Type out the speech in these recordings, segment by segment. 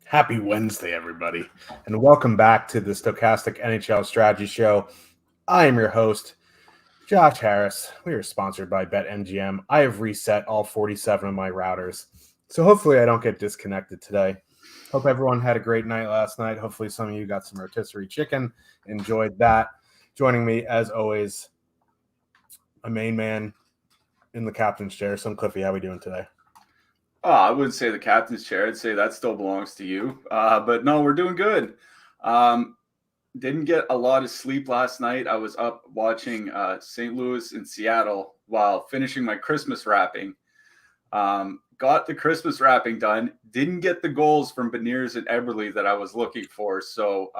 Happy Wednesday, everybody, and welcome back to the Stokastic NHL Strategy Show. I am your host, Josh Harris. We are sponsored by BetMGM. I have reset all 47 of my routers, so hopefully I don't get disconnected today. Hope everyone had a great night last night. Hopefully some of you got some rotisserie chicken, enjoyed that. Joining me, as always, a main man in the captain's chair. So, Cliffy, how are we doing today? Oh, I wouldn't say the captain's chair. I'd say that still belongs to you. But no, we're doing good. Didn't get a lot of sleep last night. I was up watching St. Louis and Seattle while finishing my Christmas wrapping. Got the Christmas wrapping done. Didn't get the goals from Beniers and Eberle that I was looking for. So,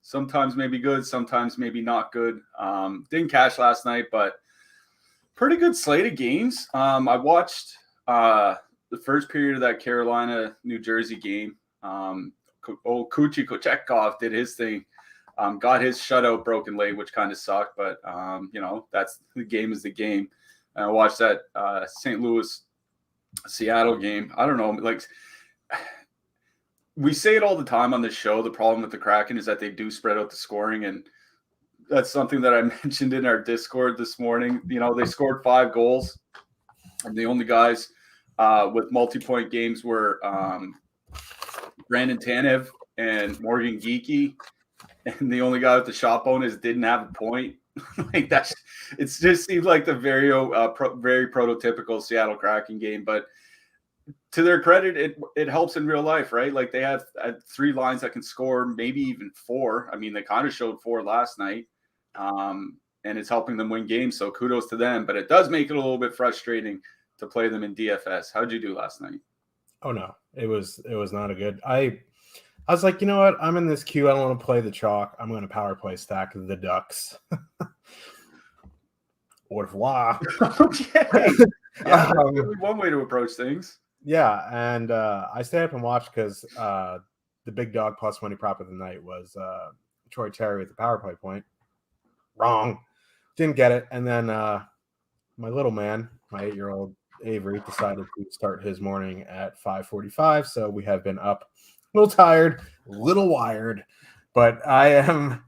sometimes maybe good, sometimes maybe not good. Didn't cash last night, but pretty good slate of games. I watched the first period of that Carolina-New Jersey game. Old Kuchi Kochetkov did his thing. Got his shutout broken late, which kind of sucked, but that's the game is the game. And I watched that St. Louis-Seattle game. I don't know, like we say it all the time on this show. The problem with the Kraken is that they do spread out the scoring, and that's something that I mentioned in our Discord this morning. You know, they scored 5 goals, and the only guys with multi-point games were Brandon Tanev and Morgan Geekie, and the only guy with the shot bonus didn't have a point. Like it just seemed like the very prototypical Seattle Kraken game. But to their credit, it helps in real life, right? Like they have 3 lines that can score, maybe even 4. I mean, they kind of showed 4 last night, and it's helping them win games. So kudos to them. But it does make it a little bit frustrating to play them in DFS. How'd you do last night? Oh no, it was not a good. I was like, you know what? I'm in this queue. I don't want to play the chalk. I'm going to power play stack the Ducks. Au revoir. Okay. Yeah, one way to approach things. Yeah, and I stayed up and watched because the big dog plus money prop of the night was Troy Terry at the power play point. Wrong. Didn't get it. And then my little man, my 8-year-old Avery, decided to start his morning at 5:45. So we have been up a little tired, a little wired, but I'm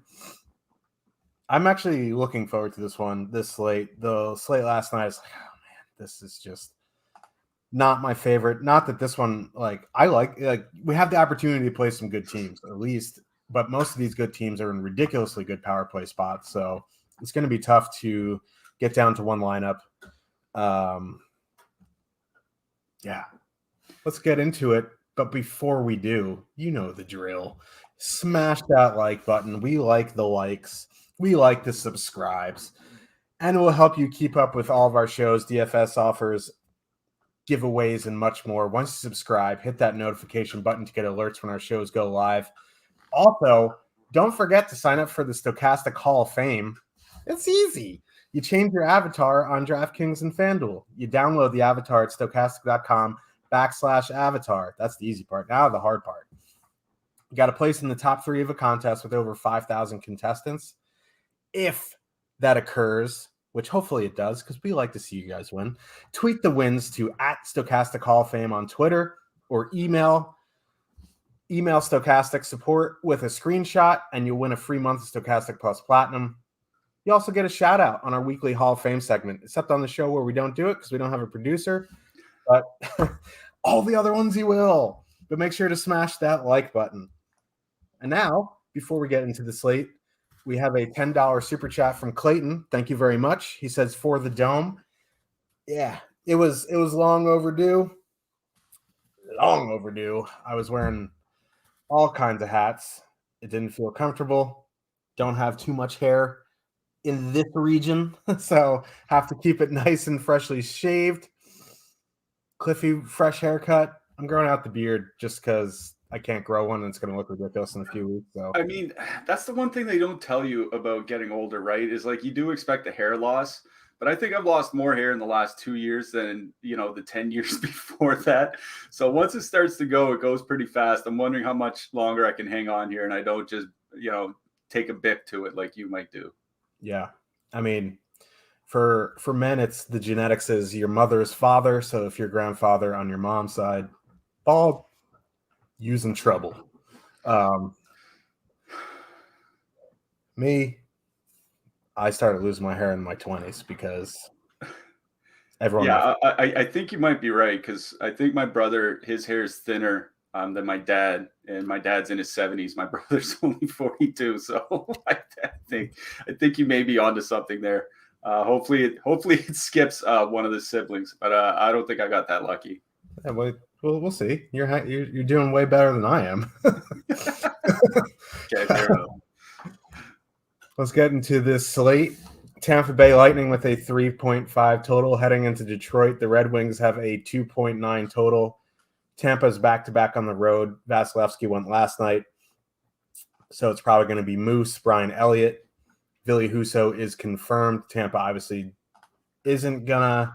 actually looking forward to this slate. The slate last night is like, oh man, this is just not my favorite. Not that this one, I like we have the opportunity to play some good teams at least, but most of these good teams are in ridiculously good power play spots. So it's going to be tough to get down to one lineup. Yeah, let's get into it. But before we do, you know the drill. Smash that like button. We like the likes. We like the subscribes. And it will help you keep up with all of our shows, DFS offers, giveaways, and much more. Once you subscribe, hit that notification button to get alerts when our shows go live. Also, don't forget to sign up for the Stokastic Hall of Fame. It's easy. You change your avatar on DraftKings and FanDuel. You download the avatar at stokastic.com/avatar. That's the easy part. Now the hard part. You got a place in the top 3 of a contest with over 5,000 contestants. If that occurs, which hopefully it does, because we like to see you guys win, tweet the wins to @Stokastic Hall of Fame on Twitter, or email Stokastic support with a screenshot, and you'll win a free month of Stokastic Plus Platinum. You also get a shout out on our weekly Hall of Fame segment, except on the show where we don't do it because we don't have a producer, but all the other ones you will. But make sure to smash that like button. And now, before we get into the slate, we have a $10 super chat from Clayton. Thank you very much. He says, for the dome. Yeah, it was long overdue. Long overdue. I was wearing all kinds of hats. It didn't feel comfortable. Don't have too much hair in this region, so have to keep it nice and freshly shaved. Cliffy, fresh haircut. I'm growing out the beard just because I can't grow one and it's going to look ridiculous in a few weeks. So I mean, that's the one thing they don't tell you about getting older, right? Is like you do expect a hair loss, but I think I've lost more hair in the last 2 years than, the 10 years before that. So once it starts to go, it goes pretty fast. I'm wondering how much longer I can hang on here and I don't just, take a bit to it like you might do. Yeah. I mean, for men, it's the genetics is your mother's father. So if your grandfather on your mom's side, bald, using trouble. Me, I started losing my hair in my 20s because everyone. Yeah, I think you might be right, because I think my brother, his hair is thinner than my dad, and my dad's in his 70s. My brother's only 42, so I think you may be onto something there. Hopefully it skips one of the siblings, but I don't think I got that lucky. Yeah, we'll see. You're doing way better than I am. Okay, fair enough. Let's get into this slate. Tampa Bay Lightning with a 3.5 total heading into Detroit. The Red Wings have a 2.9 total. Tampa's back-to-back on the road. Vasilevsky went last night, so it's probably going to be Moose, Brian Elliott. Ville Husso is confirmed. Tampa obviously isn't going to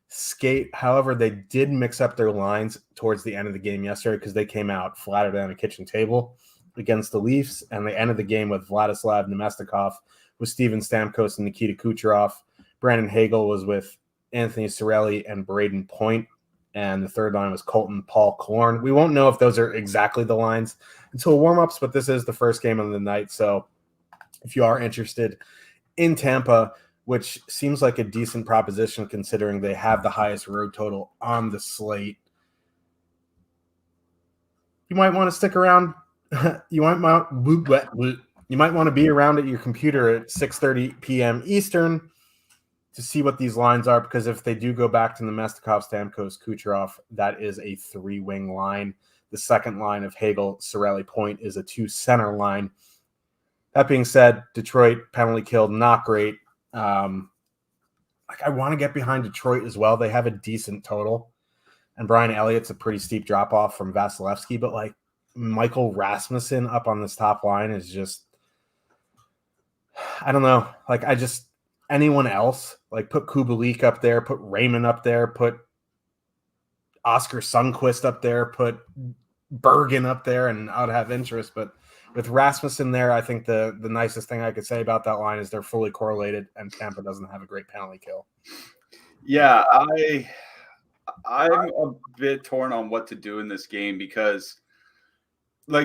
skate. However, they did mix up their lines towards the end of the game yesterday because they came out flatter than a kitchen table against the Leafs, and they ended the game with Vladislav Nemestikov, with Steven Stamkos and Nikita Kucherov. Brandon Hagel was with Anthony Cirelli and Braden Point, and the third line was Colton Paul Killorn. We won't know if those are exactly the lines until warm-ups, but this is the first game of the night, so if you are interested in Tampa, which seems like a decent proposition considering they have the highest road total on the slate, you might want to stick around. You might want to be around at your computer at 6:30 p.m. Eastern to see what these lines are, because if they do go back to Nemestikov, Stamkos, Kucherov, that is a 3-wing line. The second line of Hagel, Cirelli, Point is a 2-center line. That being said, Detroit penalty killed, not great. I want to get behind Detroit as well. They have a decent total, and Brian Elliott's a pretty steep drop off from Vasilevsky, but Michael Rasmussen up on this top line is just, I don't know. Anyone else, put Kubalik up there, put Raymond up there, put Oscar Sundqvist up there, put Bergen up there, and I'd have interest. But with Rasmussen there, I think the nicest thing I could say about that line is they're fully correlated, and Tampa doesn't have a great penalty kill. Yeah, I'm a bit torn on what to do in this game because,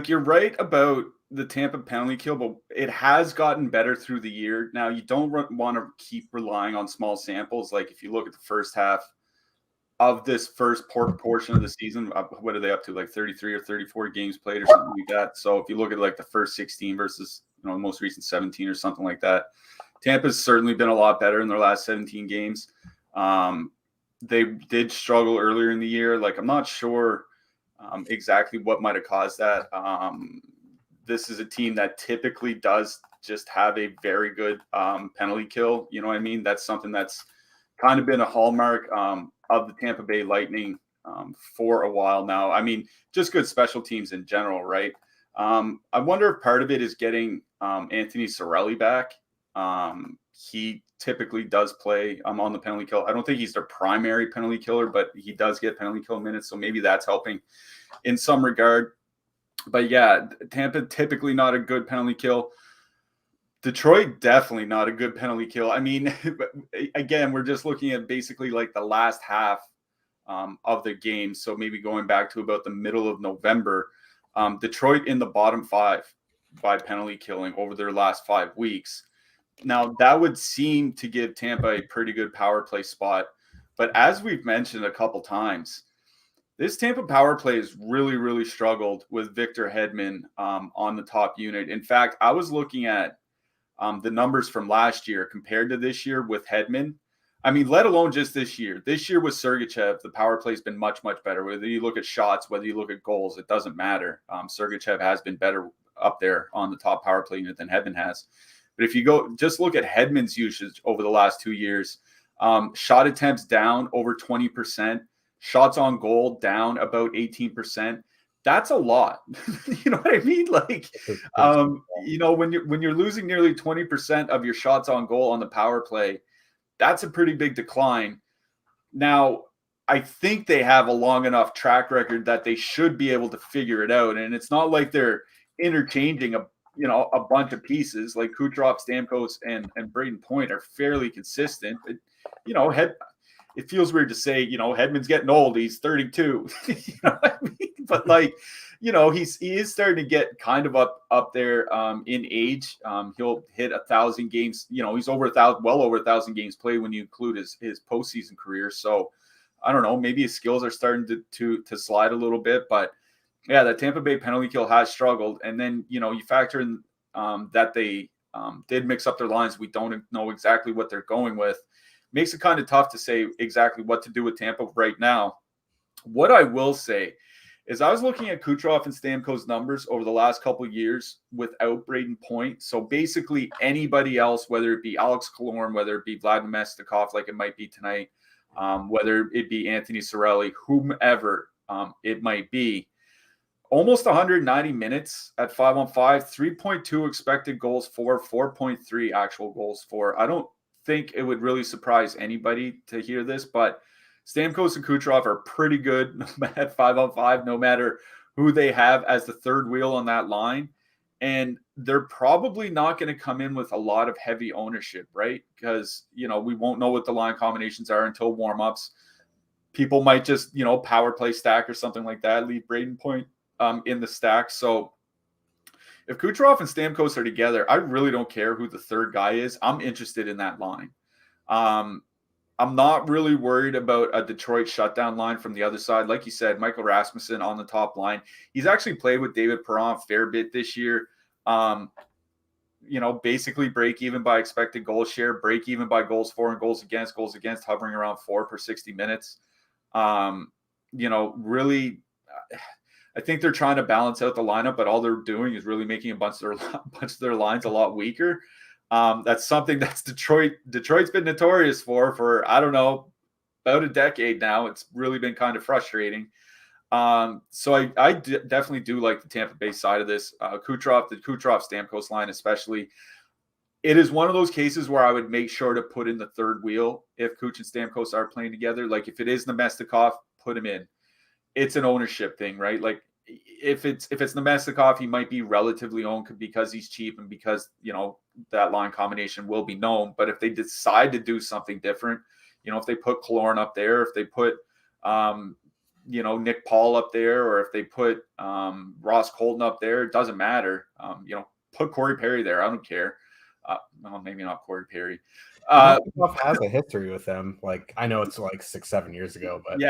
you're right about the Tampa penalty kill, but it has gotten better through the year. Now, you don't want to keep relying on small samples. If you look at the first half of this first portion of the season, what are they up to? 33 or 34 games played or something like that. So if you look at the first 16 versus the most recent 17 or something like that, Tampa's certainly been a lot better in their last 17 games. They did struggle earlier in the year. Like, I'm not sure exactly what might have caused that. This is a team that typically does just have a very good penalty kill. You know what I mean? That's something that's kind of been a hallmark of the Tampa Bay Lightning for a while now. I mean, just good special teams in general, right? I wonder if part of it is getting Anthony Cirelli back. He typically does play on the penalty kill. I don't think he's their primary penalty killer, but he does get penalty kill minutes. So maybe that's helping in some regard. But yeah, Tampa typically not a good penalty kill. Detroit definitely not a good penalty kill. I mean, again, we're just looking at basically like the last half of the game. So maybe going back to about the middle of November, Detroit in the bottom 5 by penalty killing over their last 5 weeks. Now, that would seem to give Tampa a pretty good power play spot. But as we've mentioned a couple times, this Tampa power play has really, really struggled with Victor Hedman on the top unit. In fact, I was looking at the numbers from last year compared to this year with Hedman. I mean, let alone just this year. This year with Sergachev, the power play has been much, much better. Whether you look at shots, whether you look at goals, it doesn't matter. Sergachev has been better up there on the top power play unit than Hedman has. But if you go just look at Hedman's usage over the last 2 years, shot attempts down over 20%, shots on goal down about 18%. That's a lot. You know what I mean? Like, you know, when you're losing nearly 20% of your shots on goal on the power play, that's a pretty big decline. Now, I think they have a long enough track record that they should be able to figure it out. And it's not like they're interchanging a bunch of pieces. Like Kucherov, Stamkos, and Braden Point are fairly consistent. But, you know, it feels weird to say, you know, Hedman's getting old. He's 32. You know what I mean? But like, you know, he is starting to get kind of up there in age. He'll hit 1,000 games. You know, he's over 1,000, well over 1,000 games played when you include his postseason career. So I don't know, maybe his skills are starting to slide a little bit. But yeah, the Tampa Bay penalty kill has struggled. And then, you know, you factor in that they did mix up their lines. We don't know exactly what they're going with. Makes it kind of tough to say exactly what to do with Tampa right now. What I will say is I was looking at Kucherov and Stamkos' numbers over the last couple of years without Braden Point. So basically anybody else, whether it be Alex Killorn, whether it be Vladimir Mestikov like it might be tonight, whether it be Anthony Cirelli, whomever it might be, almost 190 minutes at 5-on-5, 3.2 expected goals for, 4.3 actual goals for. I don't think it would really surprise anybody to hear this, but Stamkos and Kucherov are pretty good at 5-on-5, no matter who they have as the third wheel on that line. And they're probably not going to come in with a lot of heavy ownership, right? Because, you know, we won't know what the line combinations are until warm-ups. People might just, you know, power play stack or something like that, leave Braden Point in the stack. So if Kucherov and Stamkos are together, I really don't care who the third guy is. I'm interested in that line. I'm not really worried about a Detroit shutdown line from the other side. Like you said, Michael Rasmussen on the top line. He's actually played with David Perron a fair bit this year. You know, basically break even by expected goal share, break even by goals for and goals against, hovering around 4 per 60 minutes. You know, really, I think they're trying to balance out the lineup, but all they're doing is really making a bunch of their lines a lot weaker. That's something that's Detroit's been notorious for, I don't know, about a decade now. It's really been kind of frustrating. So I definitely do like the Tampa Bay side of this. The Kucherov-Stamkos line especially. It is one of those cases where I would make sure to put in the third wheel if Kuch and Stamkos are playing together. Like if it is Nemestikov, put him in. It's an ownership thing, right? Like if it's Nemestikov, he might be relatively owned because he's cheap and because, you know, that line combination will be known. But if they decide to do something different, you know, if they put Killorn up there, if they put, you know, Nick Paul up there, or if they put Ross Colton up there, it doesn't matter. You know, put Corey Perry there. I don't care. Well, maybe not Corey Perry. Has a history with them. Like I know it's like 6-7 years ago, but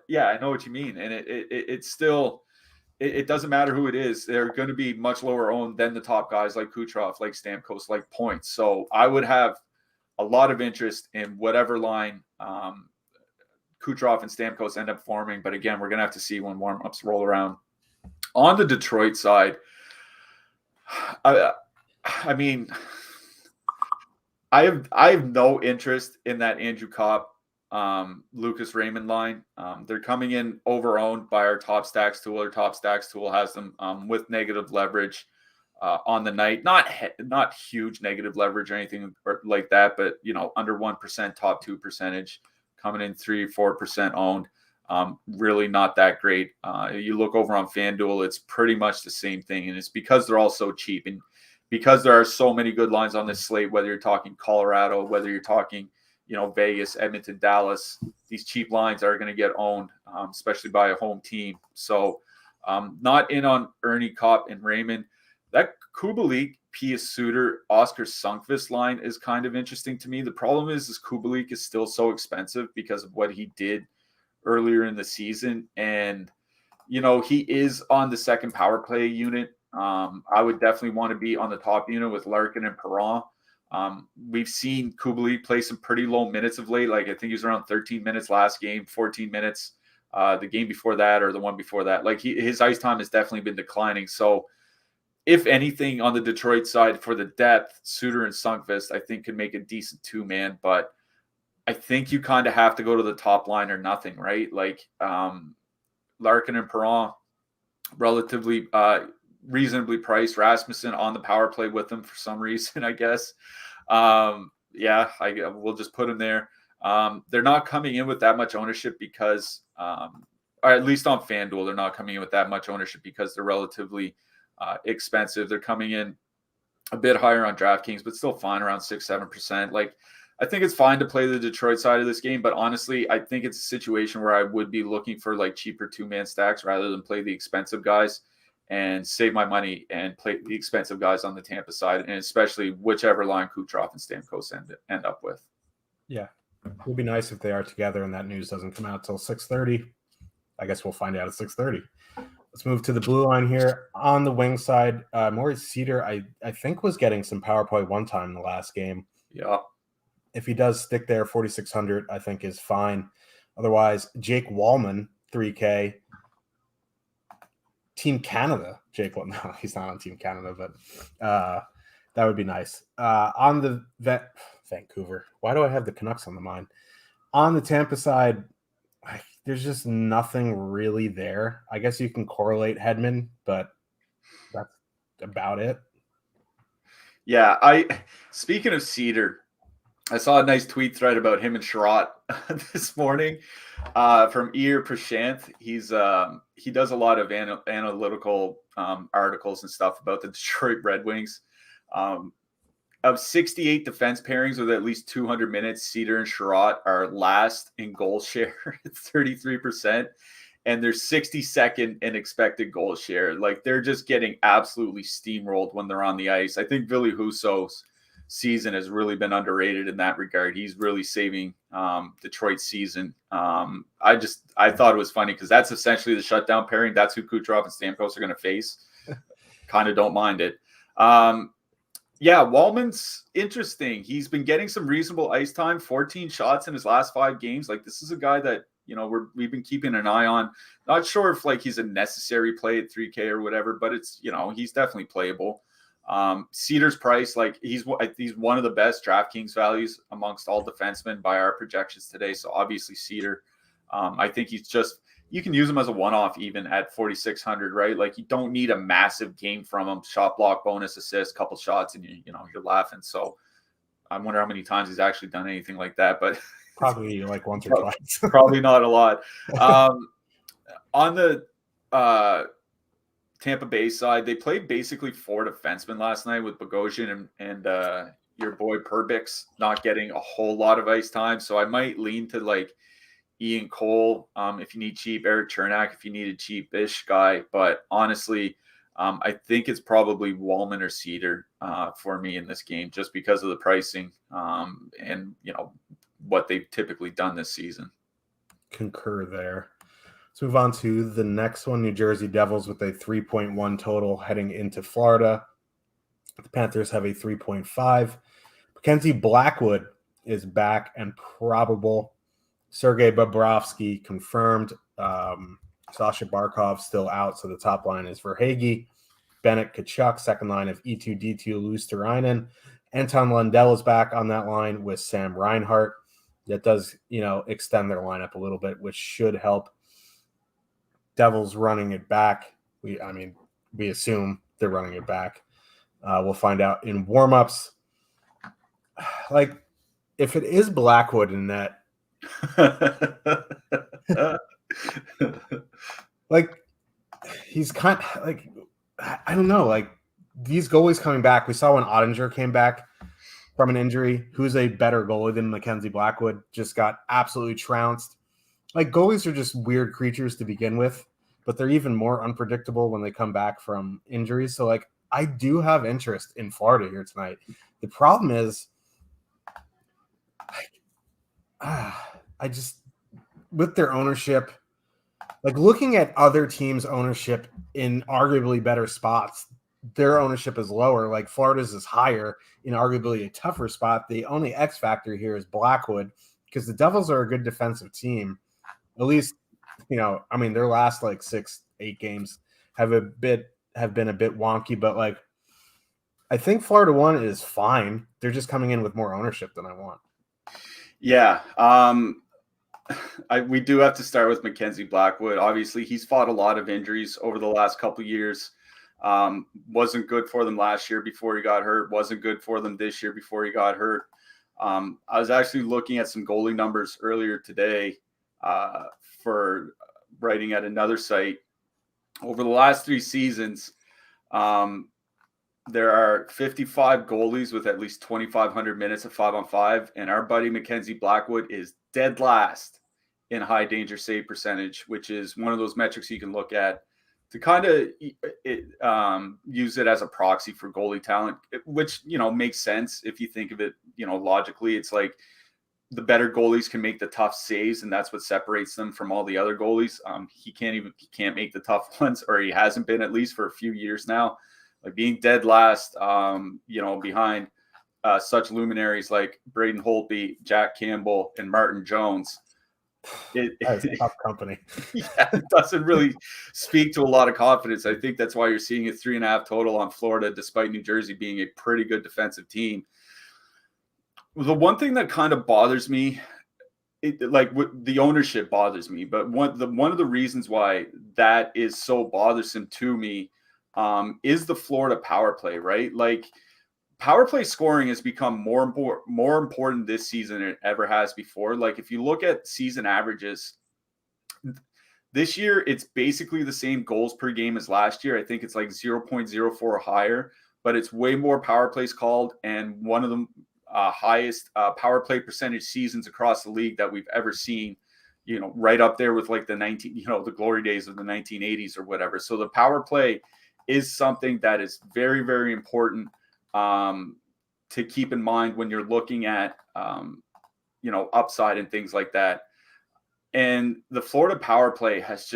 yeah, I know what you mean, and it's still, it doesn't matter who it is. They're going to be much lower owned than the top guys like Kucherov, like Stamkos, like Points. So I would have a lot of interest in whatever line Kucherov and Stamkos end up forming. But again, we're going to have to see when warm-ups roll around. On the Detroit side, I mean, I have no interest in that Andrew Kopp, Lucas Raymond line. They're coming in over-owned by our Top Stacks tool. Our Top Stacks tool has them with negative leverage on the night. Not huge negative leverage or anything like that, but under 1%, top 2 percentage, coming in 3-4% owned. Really not that great. You look over on FanDuel, it's pretty much the same thing, and it's because they're all so cheap, and because there are so many good lines on this slate. Whether you're talking Colorado, whether you're talking Vegas, Edmonton, Dallas, these cheap lines are going to get owned, especially by a home team. So not in on Ernie, Kopp, and Raymond. That Kubalik, Pius Suter, Oscar Sundqvist line is kind of interesting to me. The problem is Kubalik is still so expensive because of what he did earlier in the season. And, he is on the second power play unit. I would definitely want to be on the top unit with Larkin and Perron. We've seen Kubalik play some pretty low minutes of late. Like I think he was around 13 minutes last game, 14 minutes the game before that or the one before that. Like his ice time has definitely been declining. So if anything on the Detroit side for the depth, Suter and Sundqvist, I think could make a decent two-man. But I think you kind of have to go to the top line or nothing, right? Like Larkin and Perron, relatively reasonably priced. Rasmussen on the power play with them for some reason, I guess. We'll just put him there. They're not coming in with that much ownership because, or at least on FanDuel, they're not coming in with that much ownership because they're relatively expensive. They're coming in a bit higher on DraftKings, but still fine, around 6-7%. Like, I think it's fine to play the Detroit side of this game, but honestly, I think it's a situation where I would be looking for like cheaper two-man stacks rather than play the expensive guys and save my money and play the expensive guys on the Tampa side, and especially whichever line Kucherov and Stamkos end up with. Yeah, it would be nice if they are together and that news doesn't come out till 6:30. I guess we'll find out at 6:30. Let's move to the blue line here. On the wing side, Maurice Cedar, I think, was getting some power play one time in the last game. Yeah. If he does stick there, 4,600, I think is fine. Otherwise, Jake Wallman, 3K. Team Canada, Jake Wallman. No, he's not on Team Canada, but that would be nice. On the Vancouver, why do I have the Canucks on the mind? On the Tampa side, there's just nothing really there. I guess you can correlate Hedman, but that's about it. Yeah, speaking of Cedar, I saw a nice tweet thread about him and Sherratt this morning from Ear Prashanth. He does a lot of analytical articles and stuff about the Detroit Red Wings. Of 68 defense pairings with at least 200 minutes, Cedar and Sherratt are last in goal share at 33%, and they're 62nd in expected goal share. Like, they're just getting absolutely steamrolled when they're on the ice. I think Ville Husso's season has really been underrated in that regard. He's really saving Detroit's season. I thought it was funny because that's essentially the shutdown pairing. That's who Kucherov and Stamkos are going to face. Kind of don't mind it. Yeah, Wallman's interesting. He's been getting some reasonable ice time, 14 shots in his last 5 games. Like, this is a guy that, we've been keeping an eye on. Not sure if like he's a necessary play at 3K or whatever, but it's, he's definitely playable. Cedar's price, like he's one of the best DraftKings values amongst all defensemen by our projections today. So obviously Cedar, I think you can use him as a one-off even at 4,600, right? Like, you don't need a massive game from him. Shot block, bonus, assist, couple shots, and you're laughing. So I wonder how many times he's actually done anything like that, but probably like once or twice. Probably not a lot. On the Tampa Bay side, they played basically 4 defensemen last night with Bogosian and your boy Perbix not getting a whole lot of ice time. So I might lean to like Ian Cole if you need cheap, Eric Chernak if you need a cheap-ish guy. But honestly, I think it's probably Wallman or Cedar for me in this game just because of the pricing and what they've typically done this season. Concur there. Let's move on to the next one. New Jersey Devils with a 3.1 total heading into Florida. The Panthers have a 3.5. Mackenzie Blackwood is back and probable. Sergei Bobrovsky confirmed. Sasha Barkov still out, so the top line is Verhaeghe, Bennett, Tkachuk, second line of E2D2, Luosterainen. Anton Lundell is back on that line with Sam Reinhart. That does, extend their lineup a little bit, which should help. Devils running it back. We assume they're running it back. We'll find out in warmups. Like, if it is Blackwood in net, like, he's kind of like, I don't know, like, these goalies coming back. We saw when Ottinger came back from an injury, who's a better goalie than Mackenzie Blackwood, just got absolutely trounced. Like, goalies are just weird creatures to begin with, but they're even more unpredictable when they come back from injuries. So, like, I do have interest in Florida here tonight. The problem is, I just, with their ownership, like, looking at other teams' ownership in arguably better spots, their ownership is lower. Like, Florida's is higher in arguably a tougher spot. The only X factor here is Blackwood, because the Devils are a good defensive team. At least, their last like 6-8 games have been a bit wonky, but like, I think Florida one is fine. They're just coming in with more ownership than I want. Yeah. We do have to start with Mackenzie Blackwood. Obviously, he's fought a lot of injuries over the last couple of years. Wasn't good for them last year before he got hurt. Wasn't good for them this year before he got hurt. I was actually looking at some goalie numbers earlier today for writing at another site. Over the last 3 seasons, there are 55 goalies with at least 2,500 minutes of 5-on-5, and our buddy Mackenzie Blackwood is dead last in high danger save percentage, which is one of those metrics you can look at to kind of use it as a proxy for goalie talent, which, makes sense if you think of it, logically. It's like the better goalies can make the tough saves, and that's what separates them from all the other goalies. He can't make the tough ones, or he hasn't been, at least for a few years now. Like, being dead last, behind such luminaries like Braden Holtby, Jack Campbell, and Martin Jones. That's tough company. Yeah, it doesn't really speak to a lot of confidence. I think that's why you're seeing a 3.5 total on Florida, despite New Jersey being a pretty good defensive team. The one thing that kind of bothers me, the ownership bothers me, but one of the reasons why that is so bothersome to me is the Florida power play, right? Like, power play scoring has become more important this season than it ever has before. Like, if you look at season averages, this year it's basically the same goals per game as last year. I think it's like 0.04 higher, but it's way more power plays called, and one of the highest power play percentage seasons across the league that we've ever seen. Right up there with like the glory days of the 1980s or whatever. So the power play is something that is very, very important to keep in mind when you're looking at, upside and things like that. And the Florida power play it's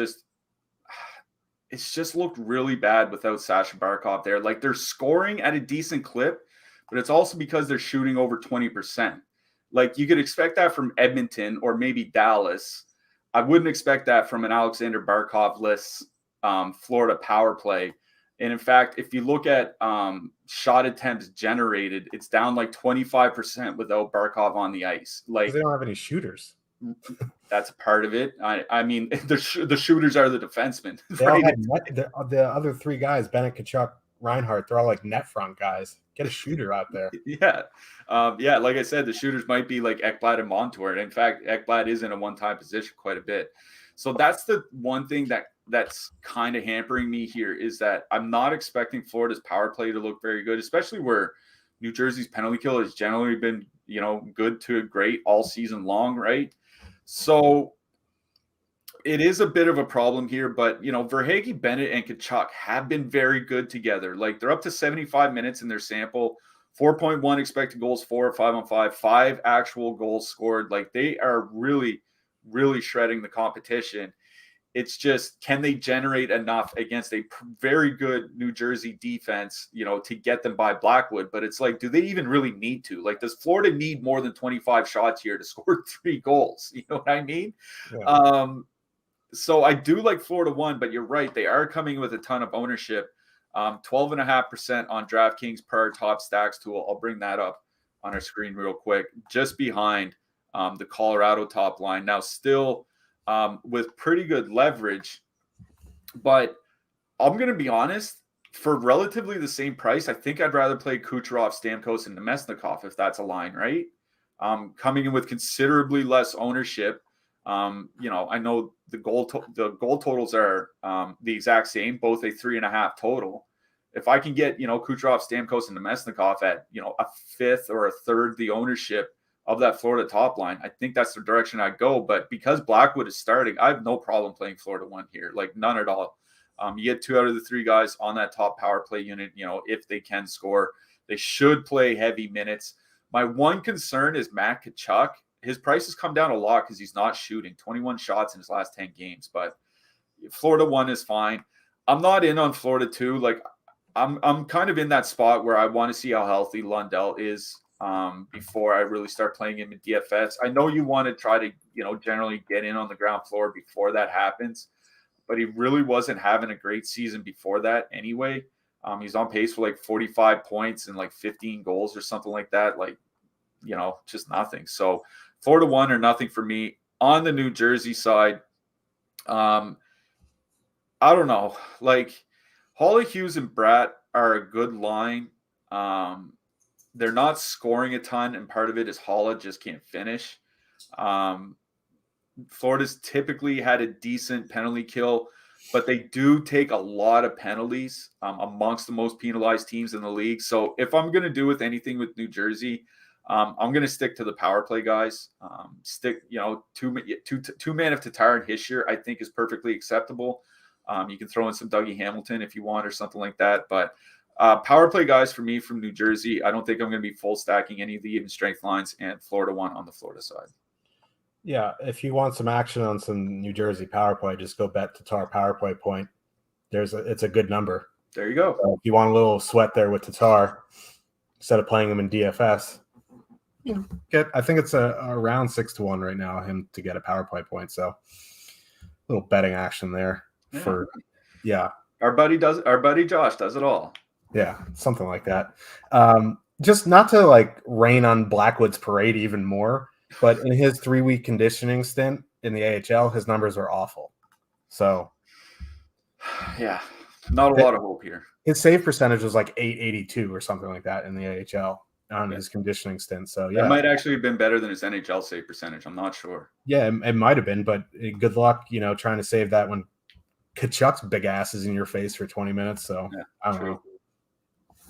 just looked really bad without Sasha Barkov there. Like, they're scoring at a decent clip, but it's also because they're shooting over 20%. Like, you could expect that from Edmonton or maybe Dallas. I wouldn't expect that from an Alexander Barkov-less Florida power play. And in fact, if you look at shot attempts generated, it's down like 25% without Barkov on the ice. Like, they don't have any shooters. That's a part of it. I mean, the shooters are the defensemen. They all have the other 3 guys, Bennett, Tkachuk, Reinhart, they're all like net front guys. Get a shooter out there. Yeah. Like I said, the shooters might be like Ekblad and Montour. And in fact, Ekblad is in a one-time position quite a bit. So that's the one thing that's kind of hampering me here, is that I'm not expecting Florida's power play to look very good, especially where New Jersey's penalty kill has generally been, good to great all season long, right? So it is a bit of a problem here, but, Verhaeghe, Bennett, and Tkachuk have been very good together. Like, they're up to 75 minutes in their sample, 4.1 expected goals for, 5-on-5, 5 actual goals scored. Like, they are really, really shredding the competition. It's just, can they generate enough against a very good New Jersey defense, to get them by Blackwood? But it's like, do they even really need to? Like, does Florida need more than 25 shots here to score 3 goals? You know what I mean? Yeah. So I do like Florida 1, but you're right. They are coming with a ton of ownership. 12.5% on DraftKings per top stacks tool. I'll bring that up on our screen real quick, just behind the Colorado top line. Now, still with pretty good leverage, but I'm going to be honest, for relatively the same price, I think I'd rather play Kucherov, Stamkos, and Nemesnikov if that's a line, right? Coming in with considerably less ownership. I know the goal totals are the exact same, both a 3.5 total. If I can get, Kucherov, Stamkos, and Nemesnikov at, a fifth or a third the ownership of that Florida top line, I think that's the direction I'd go. But because Blackwood is starting, I have no problem playing Florida 1 here, like none at all. You get 2 out of the 3 guys on that top power play unit, if they can score. They should play heavy minutes. My one concern is Matt Tkachuk. His price has come down a lot because he's not shooting 21 shots in his last 10 games. But Florida 1 is fine. I'm not in on Florida 2. Like, I'm kind of in that spot where I want to see how healthy Lundell is before I really start playing him in DFS. I know you want to try to, generally get in on the ground floor before that happens, but he really wasn't having a great season before that anyway. He's on pace for like 45 points and like 15 goals or something like that. Like, just nothing. So Florida 1 or nothing for me. On the New Jersey side, I don't know. Like, Hawley, Hughes, and Bratt are a good line. They're not scoring a ton, and part of it is Holla just can't finish. Florida's typically had a decent penalty kill, but they do take a lot of penalties amongst the most penalized teams in the league. So if I'm going to do with anything with New Jersey, I'm going to stick to the power play guys. Two man of Tatar and Hischier, I think, is perfectly acceptable. You can throw in some Dougie Hamilton if you want or something like that. But power play guys for me from New Jersey, I don't think I'm going to be full stacking any of the even strength lines, and Florida 1 on the Florida side. Yeah, if you want some action on some New Jersey power play, just go bet Tatar power play point. It's a good number. There you go. So if you want a little sweat there with Tatar, instead of playing him in DFS, I think it's around 6-1 right now him to get a power play point. So a little betting action there for Our buddy Josh does it all. Yeah, something like that. Just not to like rain on Blackwood's parade even more, but in his 3-week conditioning stint in the AHL, his numbers are awful. So yeah, not a lot of hope here. His save percentage was like .882 or something like that in the AHL on his conditioning stint. So that might actually have been better than his NHL save percentage. I'm not sure. Yeah, it might have been, but good luck, trying to save that when Kachuk's big ass is in your face for 20 minutes. So I don't know.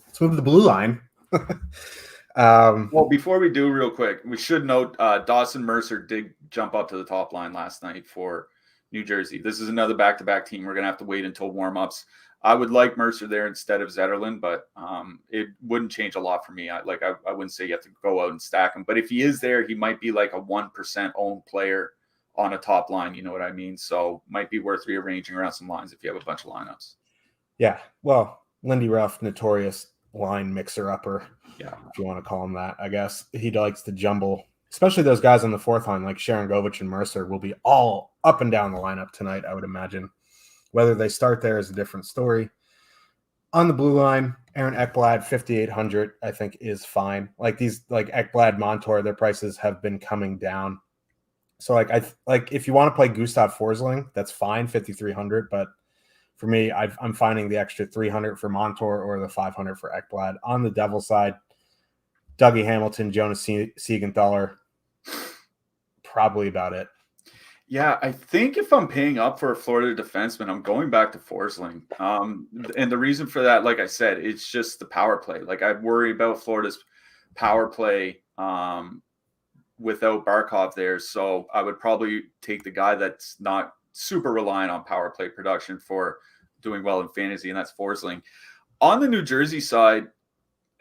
Let's move to the blue line. Well, before we do, real quick, we should note Dawson Mercer did jump up to the top line last night for New Jersey. This is another back-to-back team. We're going to have to wait until warm-ups. I would like Mercer there instead of Zetterlund, but it wouldn't change a lot for me. I wouldn't say you have to go out and stack him. But if he is there, he might be like a 1% owned player on a top line. You know what I mean? So might be worth rearranging around some lines if you have a bunch of lineups. Yeah. Well, Lindy Ruff, notorious line mixer-upper. Yeah, if you want to call him that, I guess. He likes to jumble, especially those guys on the fourth line like Sharon Govich and Mercer will be all up and down the lineup tonight, I would imagine. Whether they start there is a different story. On the blue line, Aaron Ekblad, 5,800, I think is fine. Like these, like Ekblad, Montour, their prices have been coming down. So if you want to play Gustav Forsling, that's fine, 5,300. But for me, I'm finding the extra 300 for Montour or the 500 for Ekblad. On the Devil side, Dougie Hamilton, Jonas Siegenthaler, probably about it. Yeah, I think if I'm paying up for a Florida defenseman, I'm going back to Forsling. And the reason for that, like I said, it's just the power play. Like I worry about Florida's power play without Barkov there. So I would probably take the guy that's not super reliant on power play production for doing well in fantasy, and that's Forsling. On the New Jersey side,